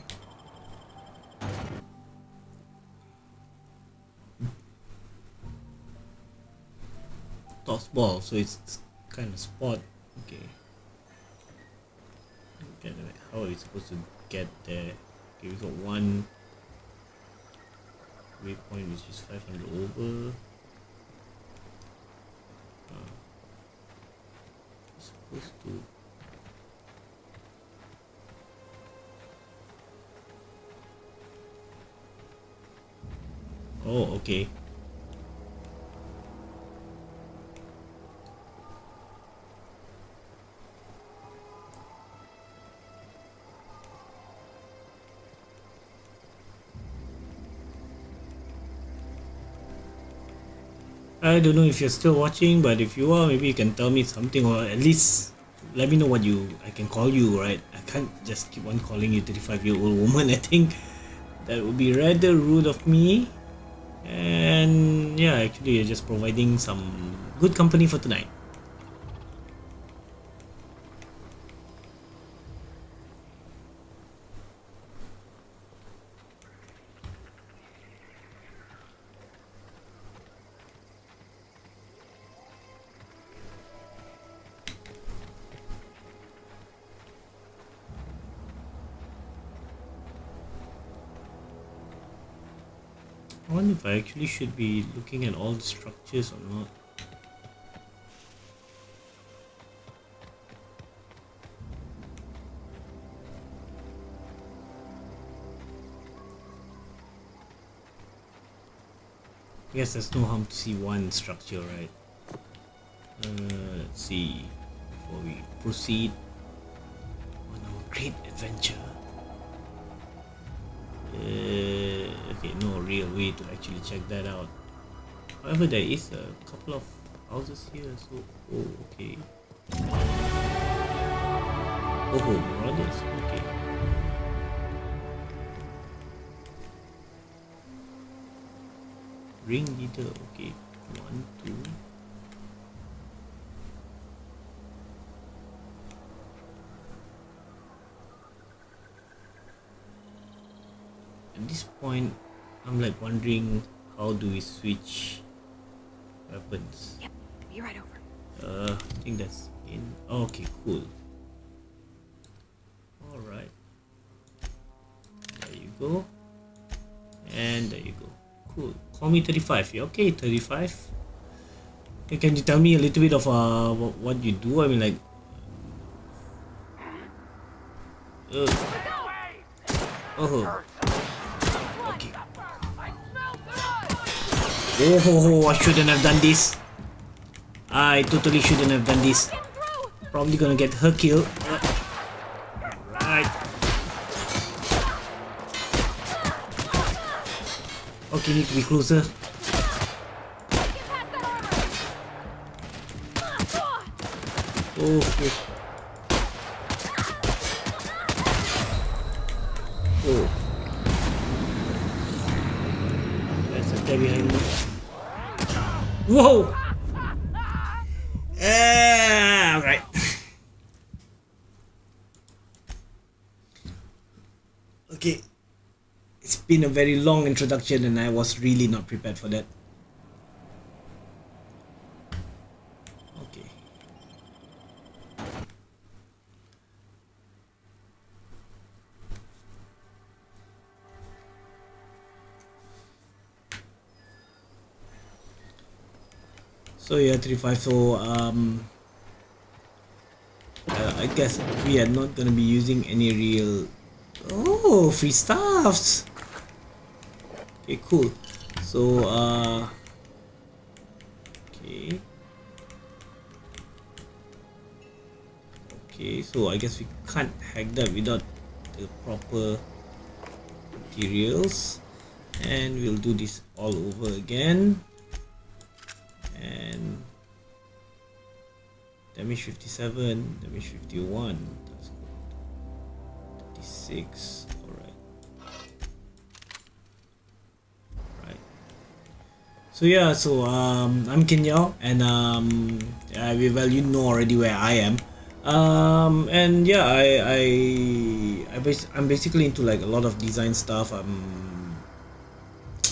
Toss ball, so it's kind of spot. Okay. How are we supposed to get there? Okay, we got one waypoint which is 500 over. Supposed to. Oh, okay. I don't know if you're still watching, but if you are, maybe you can tell me something, or at least let me know what I can call you, right? I can't just keep on calling you 35-year-old woman. I think that would be rather rude of me. And yeah, actually you're just providing some good company for tonight. I wonder if I actually should be looking at all the structures or not. I guess there's no harm to see one structure, right? Let's see, before we proceed on our great adventure. Okay, no real way to actually check that out. However, there is a couple of houses here, so okay. Oh, brothers, okay. Ring leader, okay. 1, 2. At this point, I'm like wondering, how do we switch weapons? Yep, be right over. I think that's in. Okay, cool. All right. There you go. And there you go. Cool. Call me 35. Yeah, okay, 35. Okay, can you tell me a little bit of what you do? I mean, like. Oh. Okay. Oh, I shouldn't have done this. I totally shouldn't have done this. Probably gonna get her killed. Right. Okay, need to be closer. Okay. Oh. There's a guy behind me. Whoa! Alright. Okay. It's been a very long introduction and I was really not prepared for that. Okay. So yeah, 35. So I guess we are not gonna be using any real. Oh, free stuffs. Okay, cool. So okay. Okay, so I guess we can't hack that without the proper materials, and we'll do this all over again. And damage 57, damage 51, that's good. 36, alright. Right. So yeah, so I'm Kinyao, and well, you know already where I am. And yeah, I'm basically into like a lot of design stuff. I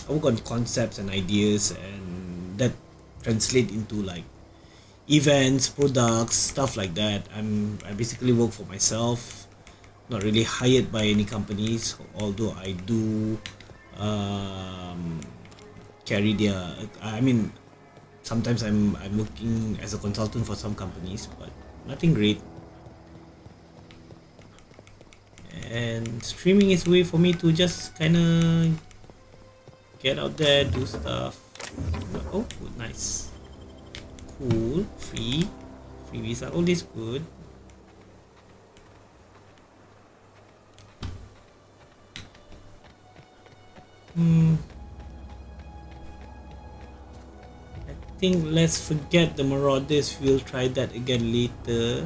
work on concepts and ideas, and that translate into like events, products, stuff like that. I basically work for myself, not really hired by any companies, although I do carry their. I mean, sometimes I'm working as a consultant for some companies, but nothing great. And streaming is a way for me to just kind of get out there, do stuff. Oh, nice. Cool. Free visa, all this good. I think let's forget the Marauders. We'll try that again later.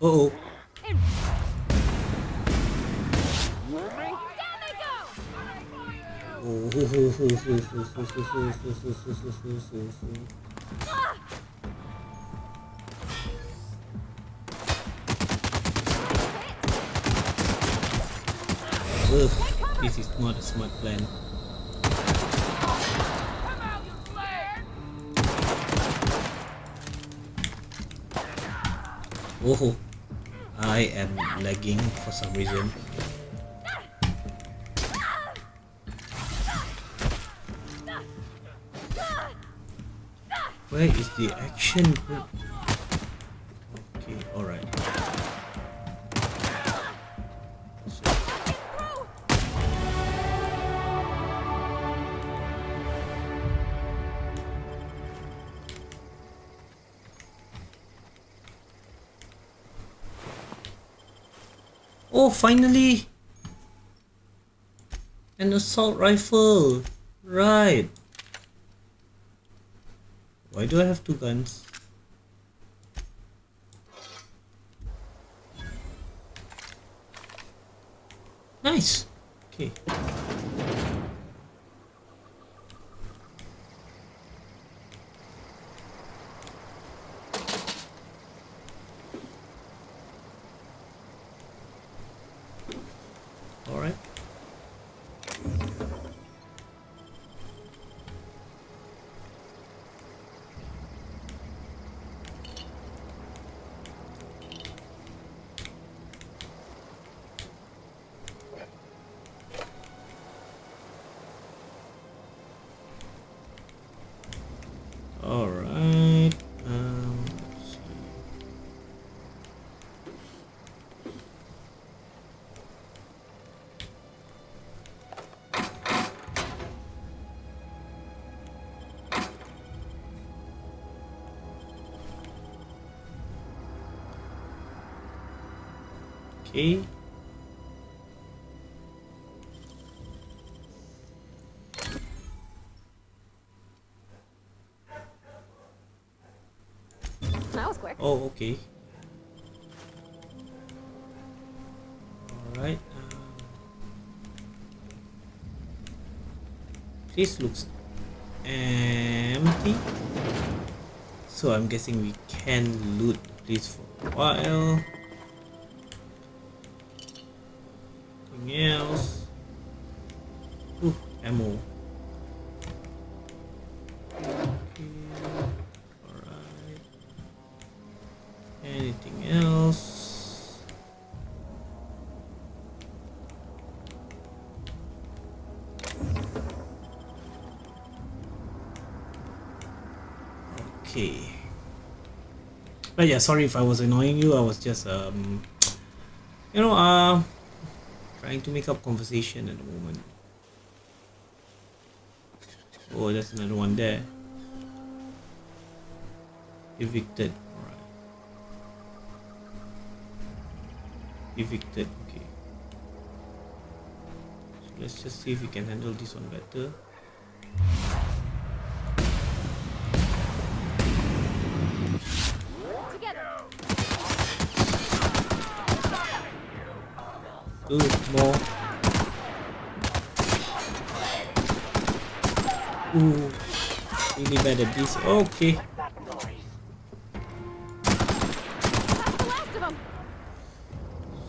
Uh-oh. This is not a smart plan. Oh, I am lagging for some reason. Where is the action group? Okay, alright. Oh, finally! An assault rifle! Right! Why do I have two guns? Nice! Okay. Alright. Alright. Let's see. Okay. That was quick. Oh, okay. Alright. This looks empty. So I'm guessing we can loot the place for a while. Anything else? Ooh, ammo. Okay. Alright. Anything else? Okay. But yeah, sorry if I was annoying you. I was just you know, trying to make up conversation at the moment. Oh, there's another one there. Evicted. Alright. Evicted, okay. So let's just see if we can handle this one better. Good, more. Ooh, really bad at this. Okay.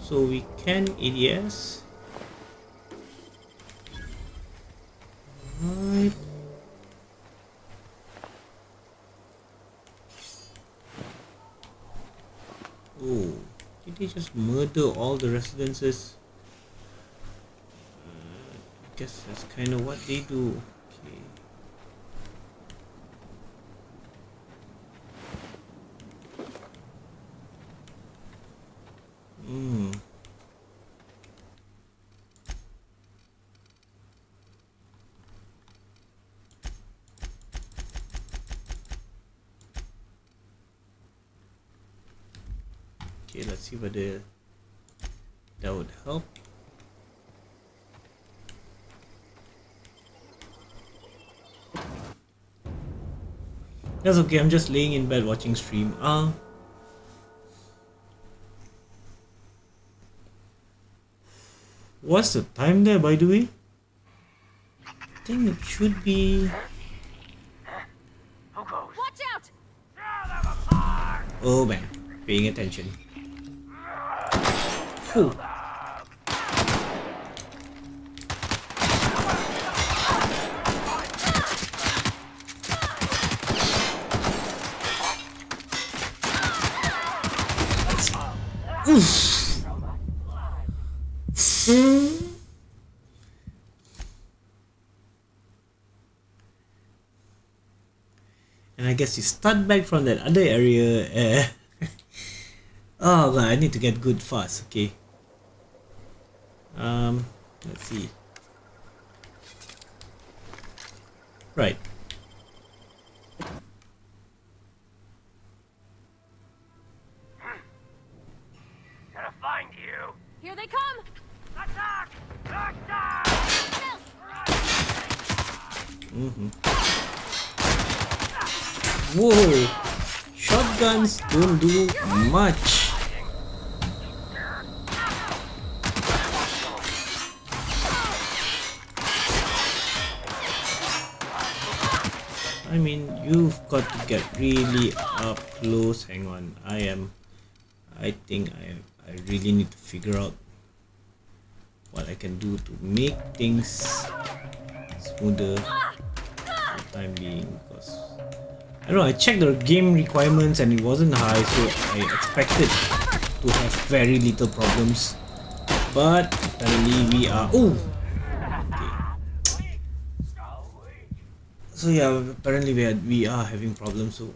So we can ADS. Right. Oh, did they just murder all the residences? I guess that's kind of what they do. Okay. Okay, let's see whether that would help. That's okay, I'm just laying in bed watching stream. What's the time there, by the way? I think it should be... Watch out! Oh man, paying attention. Whew. Oof. And I guess you start back from that other area. Oh god, I need to get good fast. Okay. Let's see. Right. Gotta find you. Here they come! Whoa! Shotguns don't do much. I mean, you've got to get really up close. Hang on, I think I really need to figure out what I can do to make things smoother for the time being, because I don't know, I checked the game requirements and it wasn't high, so I expected to have very little problems, but apparently we are so yeah, apparently we are having problems. So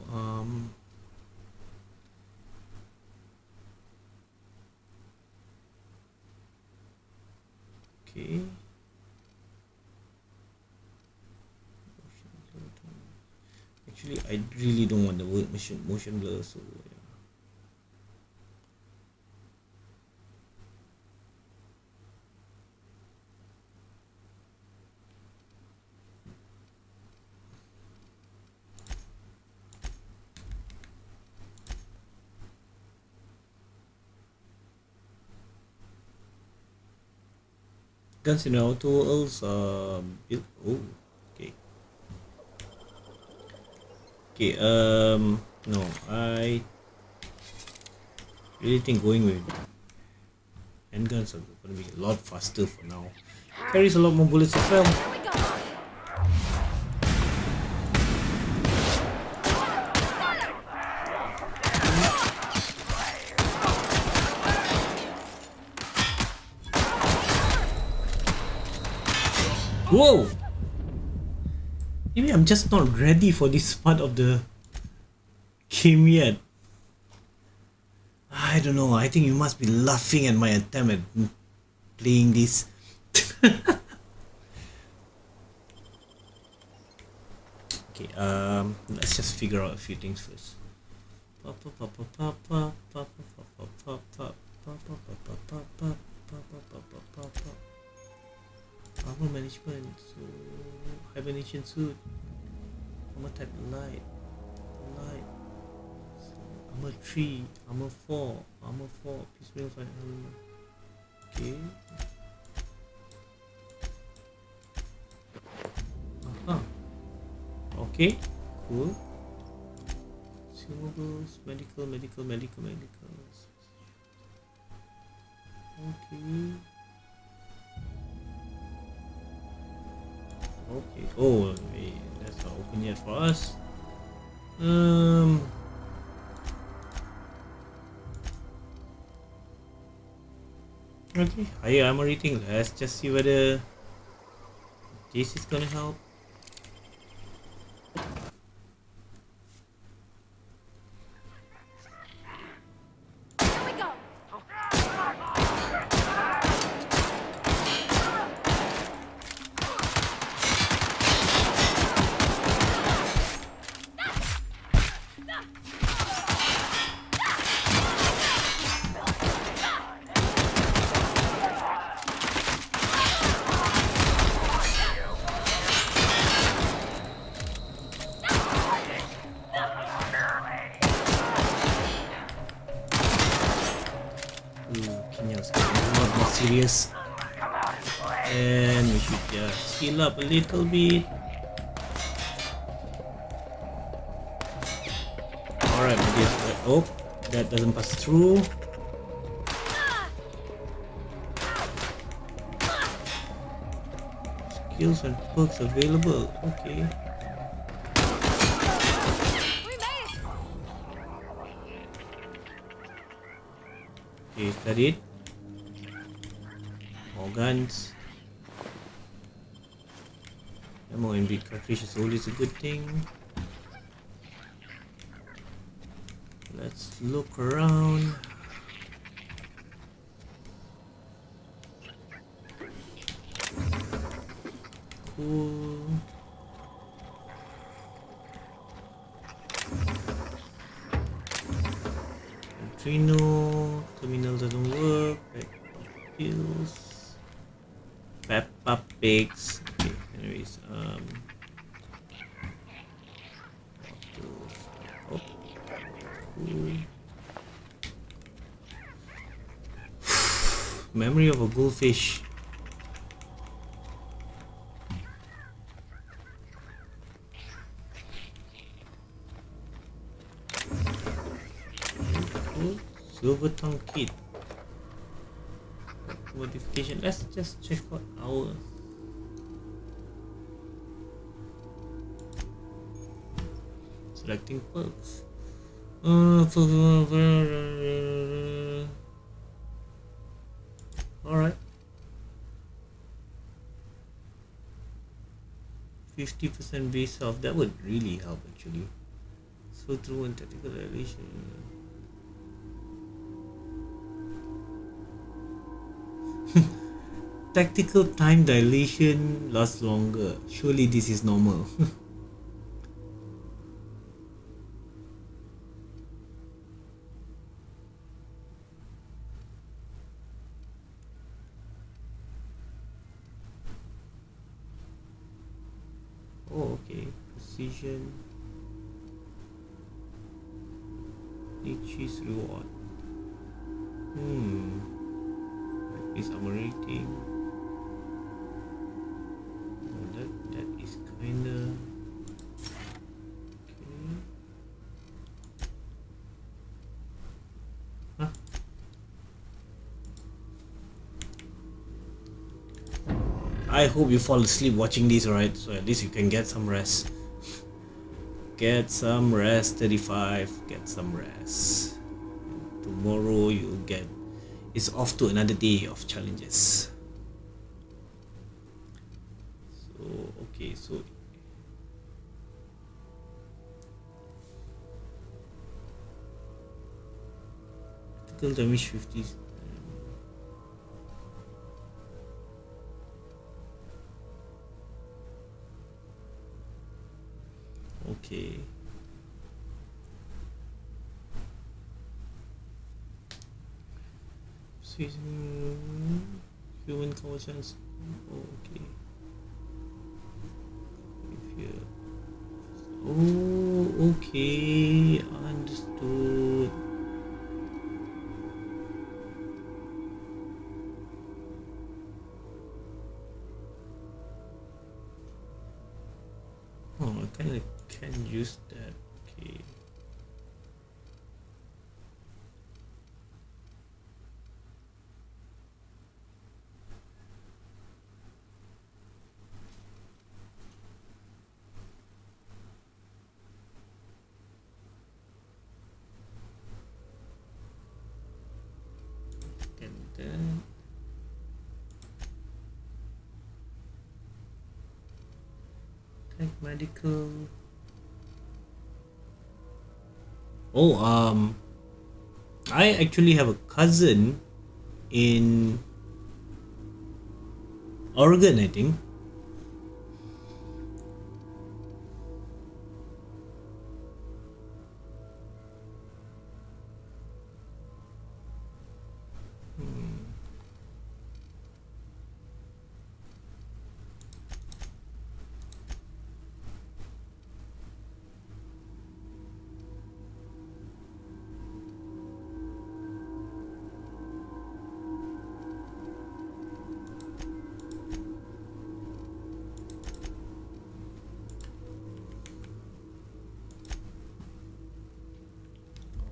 okay. Actually, I really don't want the word motion blur, so yeah. Guns in our tools built. Oh, okay. Okay, no, I really think going with handguns are gonna be a lot faster for now. Carries a lot more bullets as well. Whoa! Maybe I'm just not ready for this part of the game yet. I don't know. I think you must be laughing at my attempt at playing this. Okay, let's just figure out a few things first. Armor management, so hibernation suit, armor type light, so armor 3, armor 4, piecemeal fine armor. Okay. Okay, cool. Consumables, medical. Okay. Okay. Oh, wait, that's not open yet for us. Okay, higher armor rating. Let's just see whether this is gonna help. Kinyao's getting a lot more serious, and we should just heal up a little bit. Alright, my dear. Oh, that doesn't pass through. Skills and perks available. Okay. Okay, is that it? More guns. Ammo and big cartridge is always a good thing. Let's look around. Cool. Neutrino terminal doesn't work. Right. pills. Peppa Pigs. Okay, anyways, oh. Memory of a goldfish. Silver tongue kit. Modification. Let's just check out our selecting perks. Alright. 50% base off. That would really help actually. So through and tactical elevation. Tactical time dilation lasts longer. Surely this is normal. Oh, okay. Precision. Niche's reward. Is our rating. That is kinda okay. Huh? I hope you fall asleep watching this, alright? So at least you can get some rest. Get some rest, 35. Get some rest. Tomorrow you get. It's off to another day of challenges. So okay, so critical damage 50. Okay. Human conscience. Oh, okay. If you. Oh, okay. Understood. Oh, I kind of can use that. Okay. Then take medical. Oh, I actually have a cousin in Oregon, I think.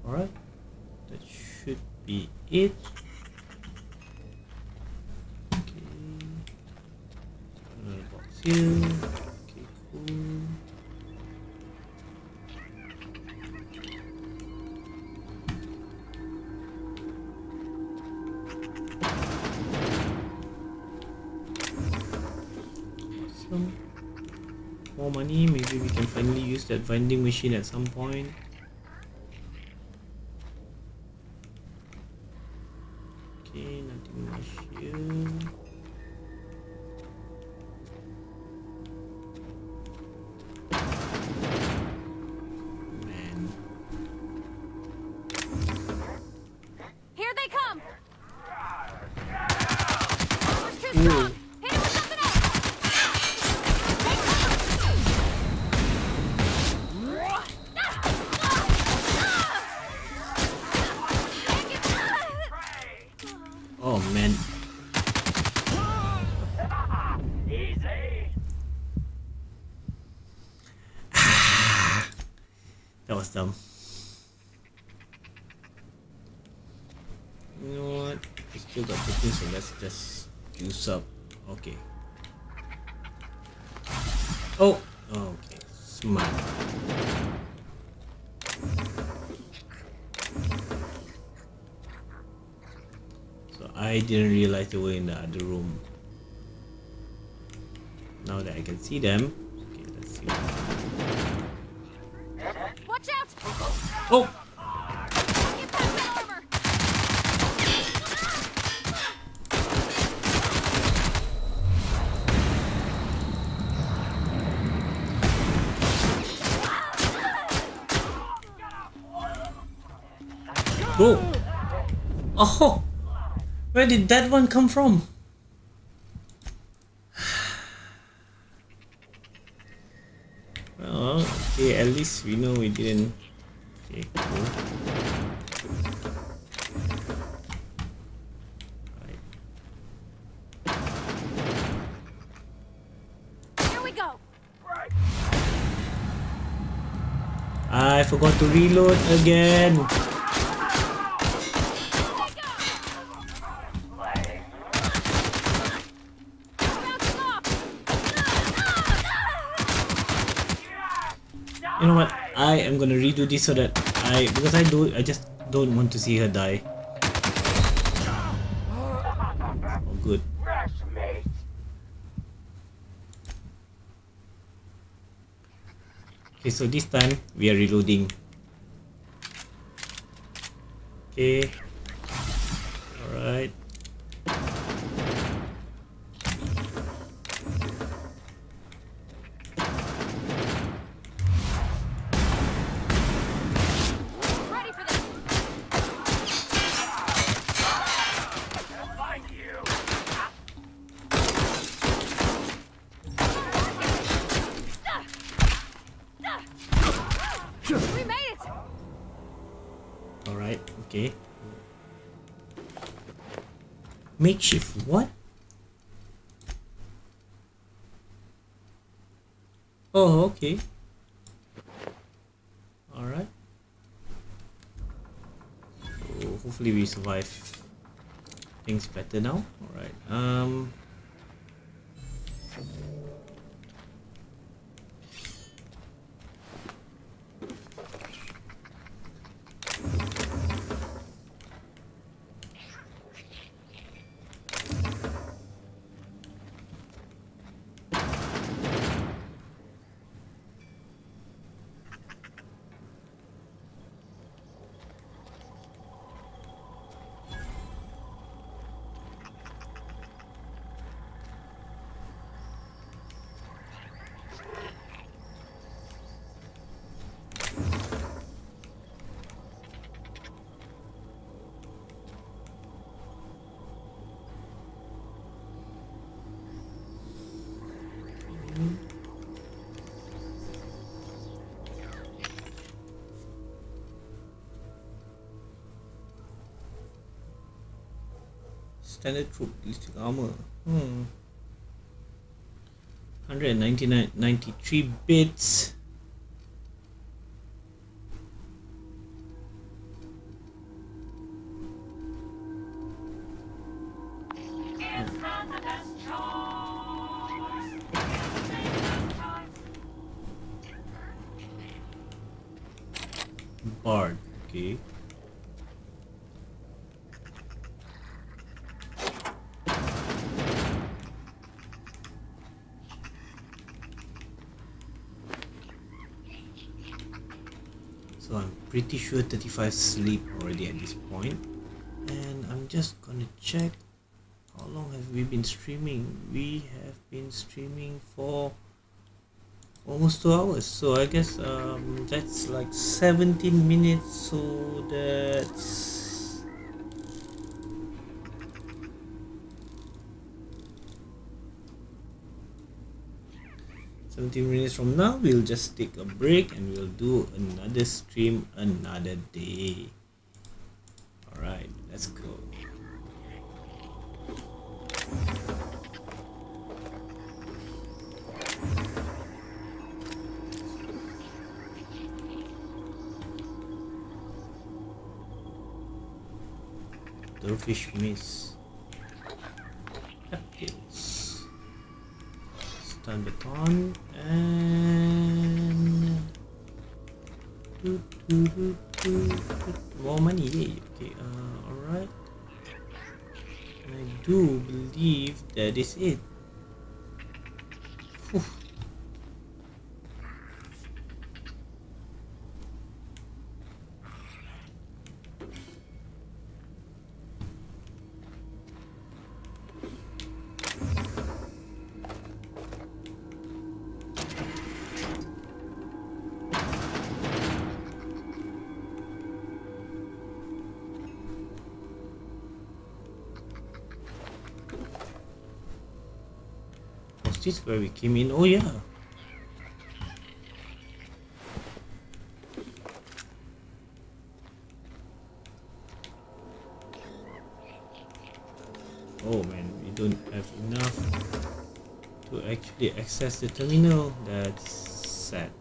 Alright, that should be it. Okay, another box here. Okay, cool. Awesome. More money, maybe we can finally use that vending machine at some point. Okay, nothing much here. Man. Here they come! Oh man. Easy. That was dumb. You know what? We still got 15, so let's just juice up. Okay. Oh! Okay. Smart. So I didn't realize they were in the other room. Now that I can see them. Okay, let's see. Watch out! Oh! Get past that armor! Bro! Oh! Where did that one come from? Well, okay, at least we know we didn't. Okay, cool. Right. Here we go! I forgot to reload again. You know what? I am gonna redo this so that because I just don't want to see her die. Oh, good. Okay, so this time we are reloading. Okay. Alright. We made it! Alright, okay. Makeshift, what? Oh, okay. Alright. So hopefully we survive things better now. Alright, standard troop ballistic armor. 93 bits. Bard, okay. So I'm pretty sure 35 sleep already at this point. And I'm just gonna check how long have we been streaming. We have been streaming for almost 2 hours, so I guess that's like 17 minutes, so that's 17 minutes from now. We'll just take a break and we'll do another stream another day. Alright, let's go. Dervish Miss. Captives. Stun baton and more money. Yay. Okay, alright. I do believe that is it. Whew. Was this where we came in? Oh yeah. Oh man, we don't have enough to actually access the terminal. That's sad.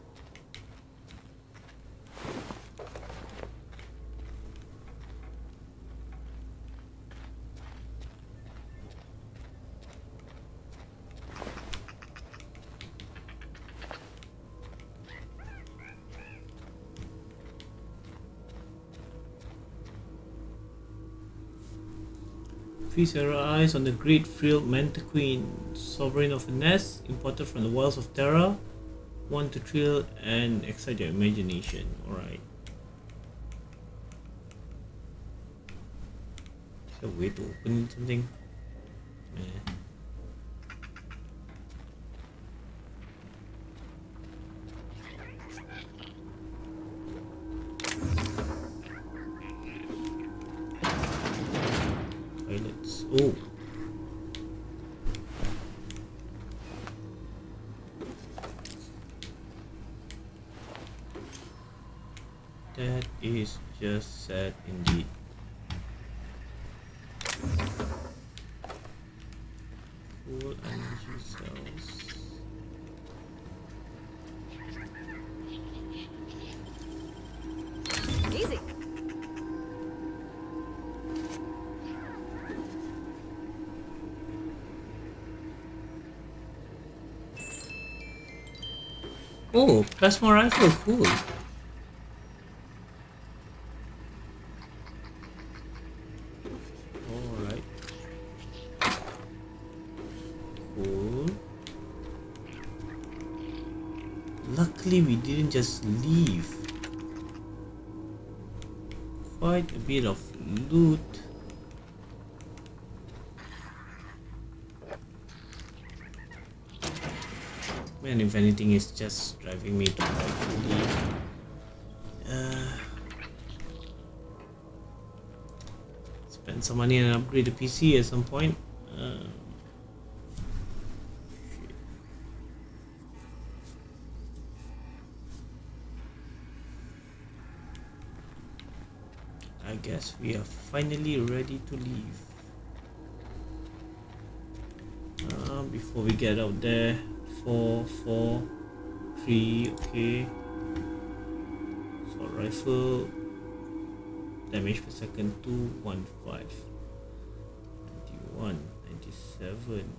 Feast your eyes on the great frilled mantiquine, sovereign of a nest, imported from the wilds of Terra. Want to thrill and excite your imagination. Alright. Is there a way to open something? Toilets. Oh. That is just sad indeed. Full energy cells. Easy. Oh, plasma rifle, cool. Alright. Cool. Luckily we didn't just leave. Quite a bit of loot. Man, if anything, it's just driving me to actually spend some money and upgrade the PC at some point. I guess we are finally ready to leave. Before we get out there, 4, 4, 3, okay. Assault rifle, damage per second 215, 21, 97,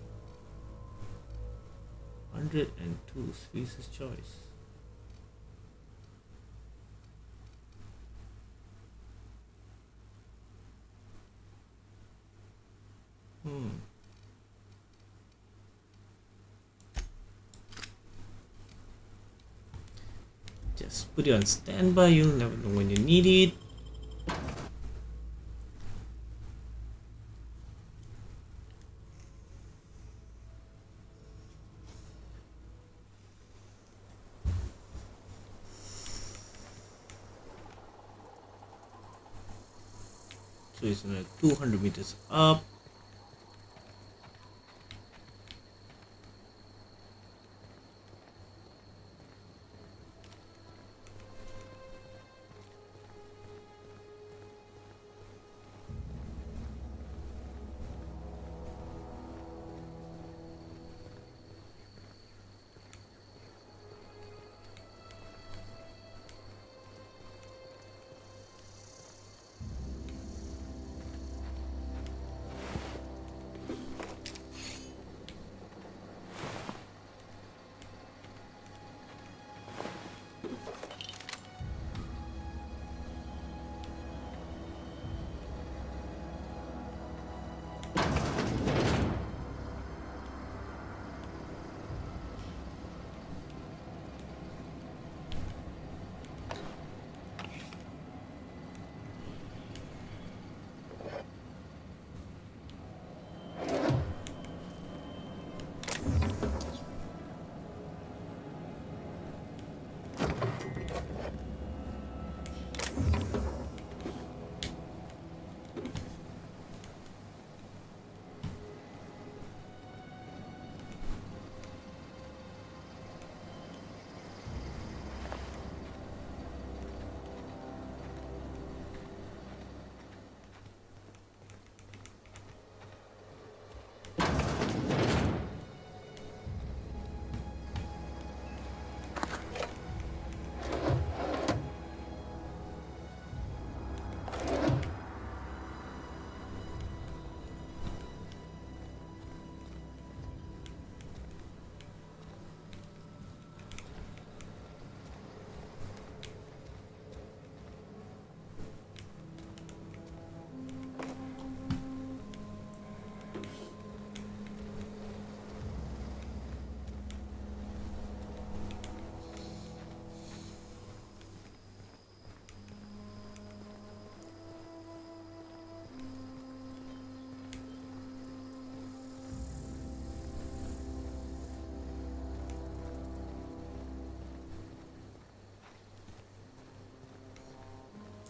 102, Spacer's choice. Just put it on standby, you'll never know when you need it. So it's another 200 meters up.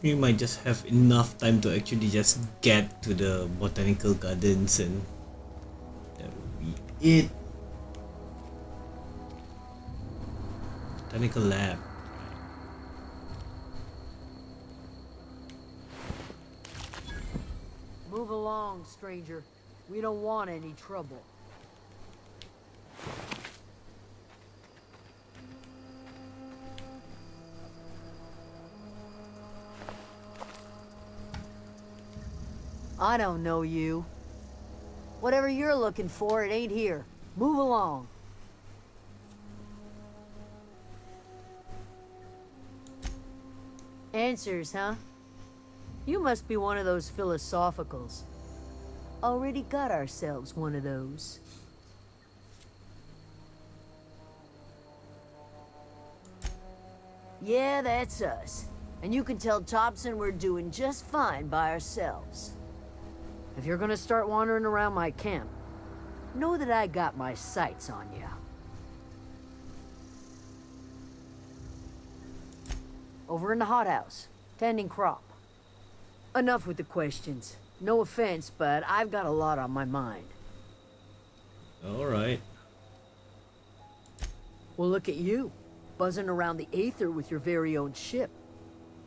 We might just have enough time to actually just get to the botanical gardens and that would be it. Botanical lab. Move along, stranger. We don't want any trouble. I don't know you. Whatever you're looking for, it ain't here. Move along. Answers, huh? You must be one of those philosophicals. Already got ourselves one of those. Yeah, that's us. And you can tell Thompson we're doing just fine by ourselves. If you're gonna start wandering around my camp, know that I got my sights on you. Over in the hothouse, tending crop. Enough with the questions. No offense, but I've got a lot on my mind. Alright. Well, look at you, buzzing around the aether with your very own ship.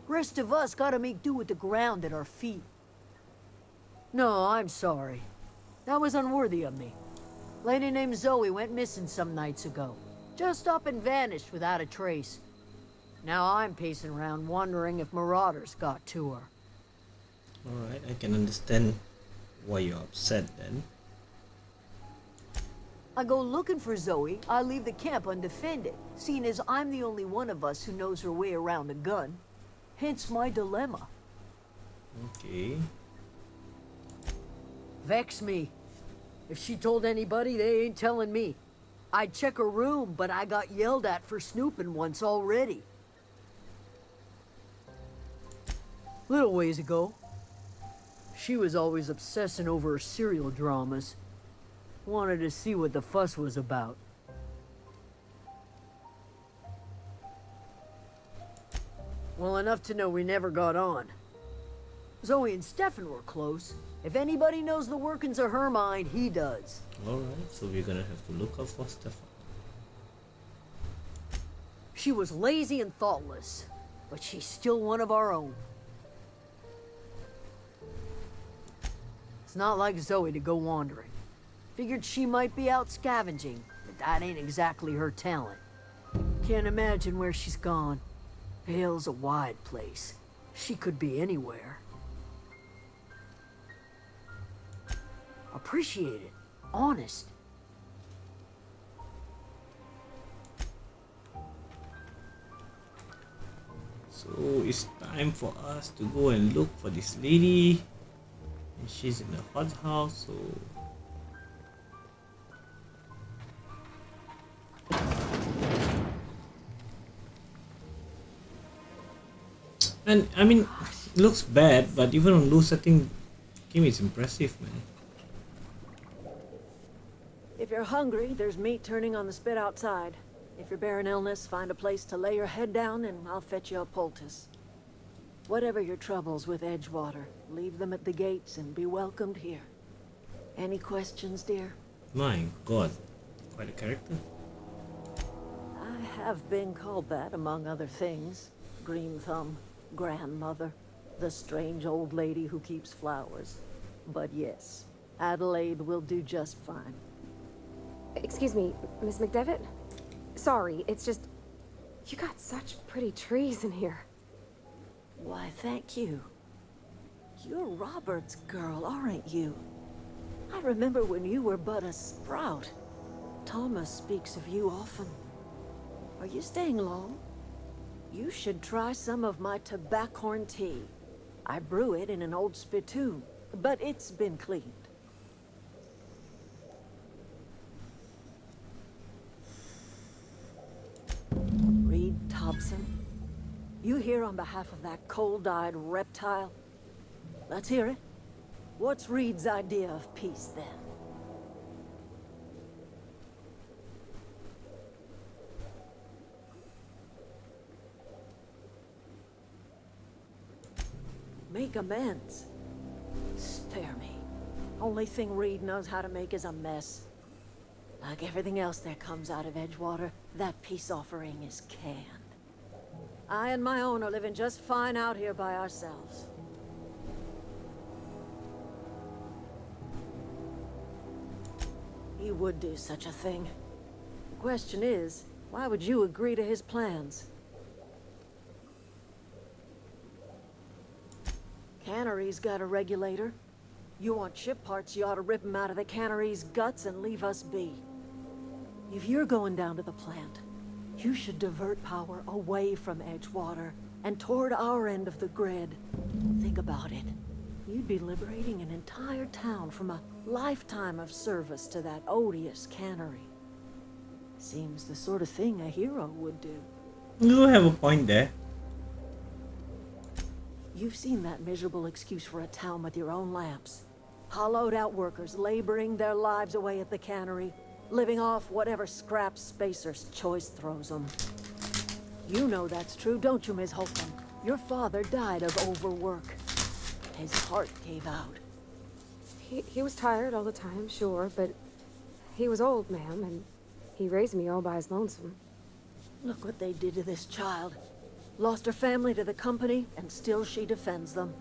Rest of us gotta make do with the ground at our feet. No, I'm sorry. That was unworthy of me. Lady named Zoe went missing some nights ago. Just up and vanished without a trace. Now I'm pacing around wondering if marauders got to her. Alright, I can understand why you're upset then. I go looking for Zoe, I leave the camp undefended, seeing as I'm the only one of us who knows her way around a gun. Hence my dilemma. Okay. Vex me. If she told anybody, they ain't telling me. I'd check her room, but I got yelled at for snooping once already. Little ways ago, she was always obsessing over her serial dramas. Wanted to see what the fuss was about. Well, enough to know we never got on. Zoe and Stefan were close. If anybody knows the workings of her mind, he does. Alright, so we're gonna have to look out for Stefan. She was lazy and thoughtless, but she's still one of our own. It's not like Zoe to go wandering. Figured she might be out scavenging, but that ain't exactly her talent. Can't imagine where she's gone. Hale's a wide place. She could be anywhere. Appreciate it. Honest. So it's time for us to go and look for this lady. And she's in the hot house, so and I mean, it looks bad, but even on low setting, game is impressive, man. If you're hungry, there's meat turning on the spit outside. If you're bearing illness, find a place to lay your head down and I'll fetch you a poultice. Whatever your troubles with Edgewater, leave them at the gates and be welcomed here. Any questions, dear? My god, quite a character. I have been called that, among other things. Green Thumb, grandmother, the strange old lady who keeps flowers. But yes, Adelaide will do just fine. Excuse me, Miss McDevitt? Sorry, it's just... You got such pretty trees in here. Why, thank you. You're Robert's girl, aren't you? I remember when you were but a sprout. Thomas speaks of you often. Are you staying long? You should try some of my tobaccorn tea. I brew it in an old spittoon, but it's been cleaned. Reed Thompson, you here on behalf of that cold-eyed reptile? Let's hear it. What's Reed's idea of peace, then? Make amends. Spare me. Only thing Reed knows how to make is a mess. Like everything else that comes out of Edgewater, that peace offering is canned. I and my own are living just fine out here by ourselves. He would do such a thing. The question is, why would you agree to his plans? Cannery's got a regulator. You want chip parts, you ought to rip them out of the cannery's guts and leave us be. If you're going down to the plant, you should divert power away from Edgewater and toward our end of the grid. Think about it. You'd be liberating an entire town from a lifetime of service to that odious cannery. Seems the sort of thing a hero would do. You have a point there. You've seen that miserable excuse for a town with your own lamps. Hollowed out workers laboring their lives away at the cannery, living off whatever scrap Spacer's choice throws them. You know that's true, don't you, Ms. Holcomb? Your father died of overwork. His heart gave out. He was tired all the time, sure, but he was old, ma'am, and he raised me all by his lonesome. Look what they did to this child. Lost her family to the company, and still she defends them.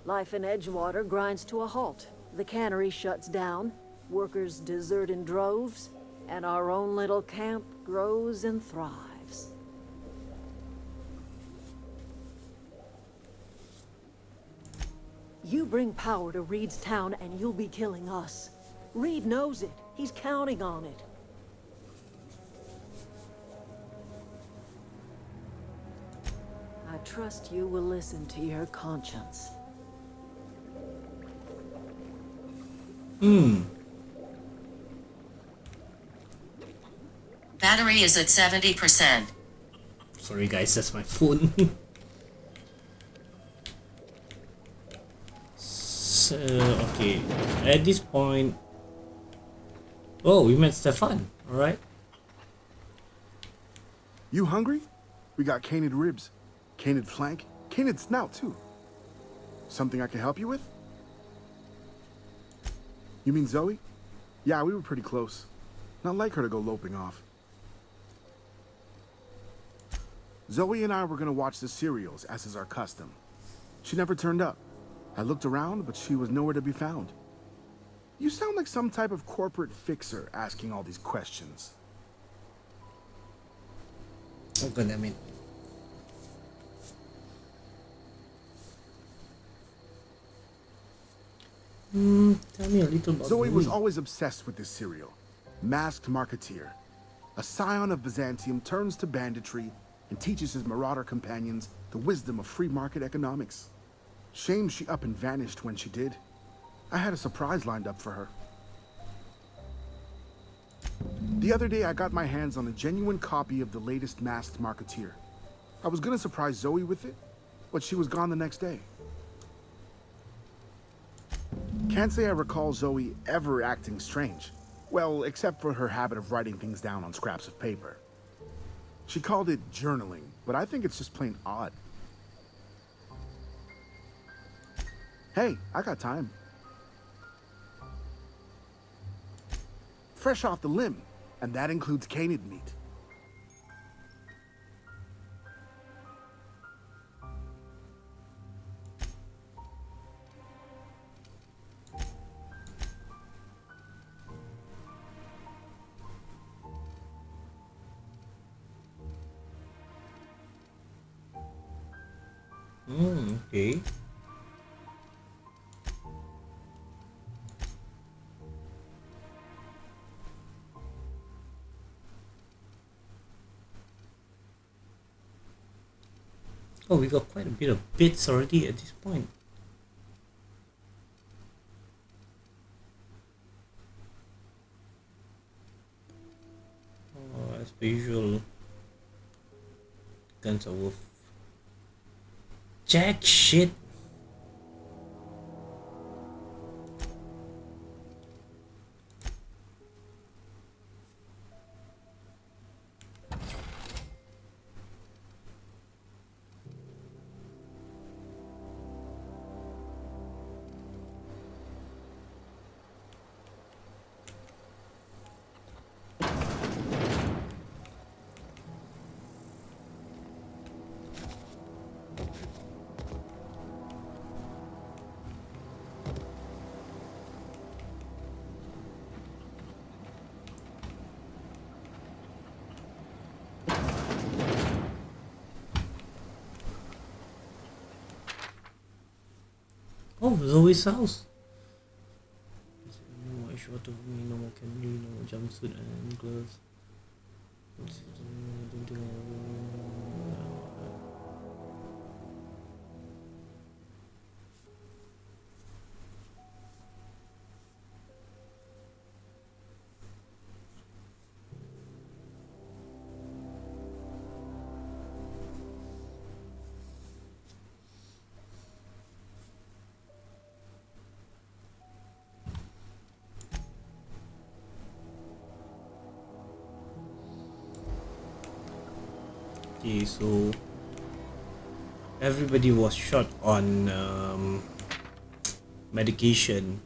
Life in Edgewater grinds to a halt. The cannery shuts down, workers desert in droves, and our own little camp grows and thrives. You bring power to Reed's town and you'll be killing us. Reed knows it. He's counting on it. I trust you will listen to your conscience. Battery is at 70%. Sorry guys, that's my phone. So, okay, at this point... Oh, we met Stefan, alright. You hungry? We got canid ribs, canid flank, canid snout too. Something I can help you with? You mean Zoe? Yeah, we were pretty close. Not like her to go loping off. Zoe and I were gonna watch the serials, as is our custom. She never turned up. I looked around, but she was nowhere to be found. You sound like some type of corporate fixer asking all these questions. Oh, god damn it. Tell me a little about Zoe was always obsessed with this serial. Masked Marketeer. A scion of Byzantium turns to banditry and teaches his marauder companions the wisdom of free market economics. Shame she up and vanished when she did. I had a surprise lined up for her. The other day I got my hands on a genuine copy of the latest Masked Marketeer. I was gonna surprise Zoe with it, but she was gone the next day. Can't say I recall Zoe ever acting strange. Well, except for her habit of writing things down on scraps of paper. She called it journaling, but I think it's just plain odd. Hey, I got time. Fresh off the limb, and that includes canid meat. Okay. Oh, we got quite a bit of bits already at this point. Oh, as per usual, guns are worth jack shit. Oh, Zoe's house. No more short of me, no more candy, no more jumpsuit and gloves. Okay, so everybody was short on medication.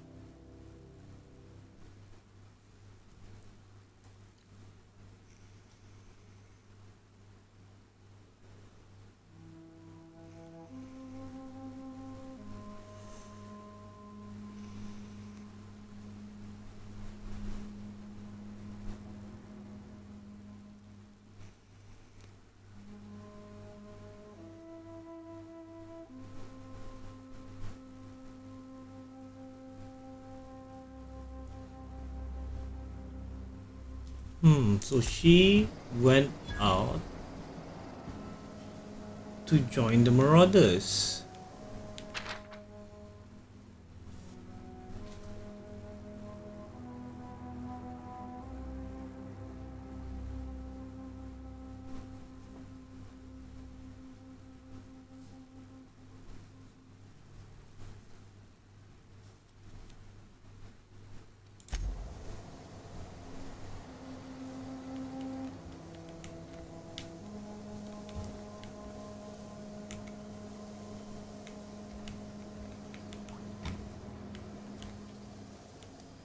So she went out to join the Marauders.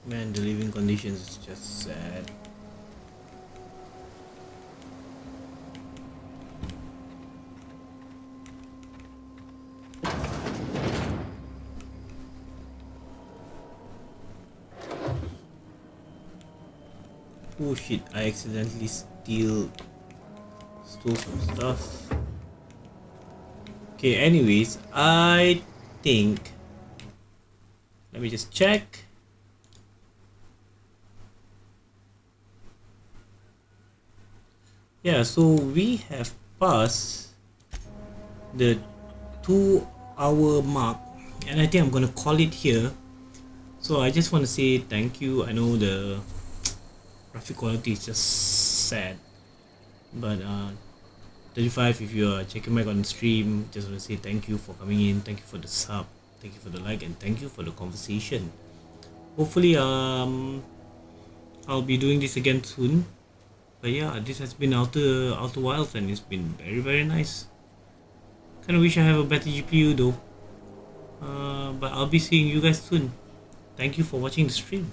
Man, the living conditions is just sad. Oh shit, I accidentally stole some stuff. Okay, anyways, I think, let me just check. Yeah, so we have passed the 2-hour mark, and I think I'm gonna call it here. So I just want to say thank you. I know the graphic quality is just sad, but 35, if you are checking back on the stream, just want to say thank you for coming in, thank you for the sub, thank you for the like, and thank you for the conversation. Hopefully I'll be doing this again soon. But yeah, this has been Outer Wilds, and it's been very nice. Kinda wish I have a better GPU though. But I'll be seeing you guys soon. Thank you for watching the stream.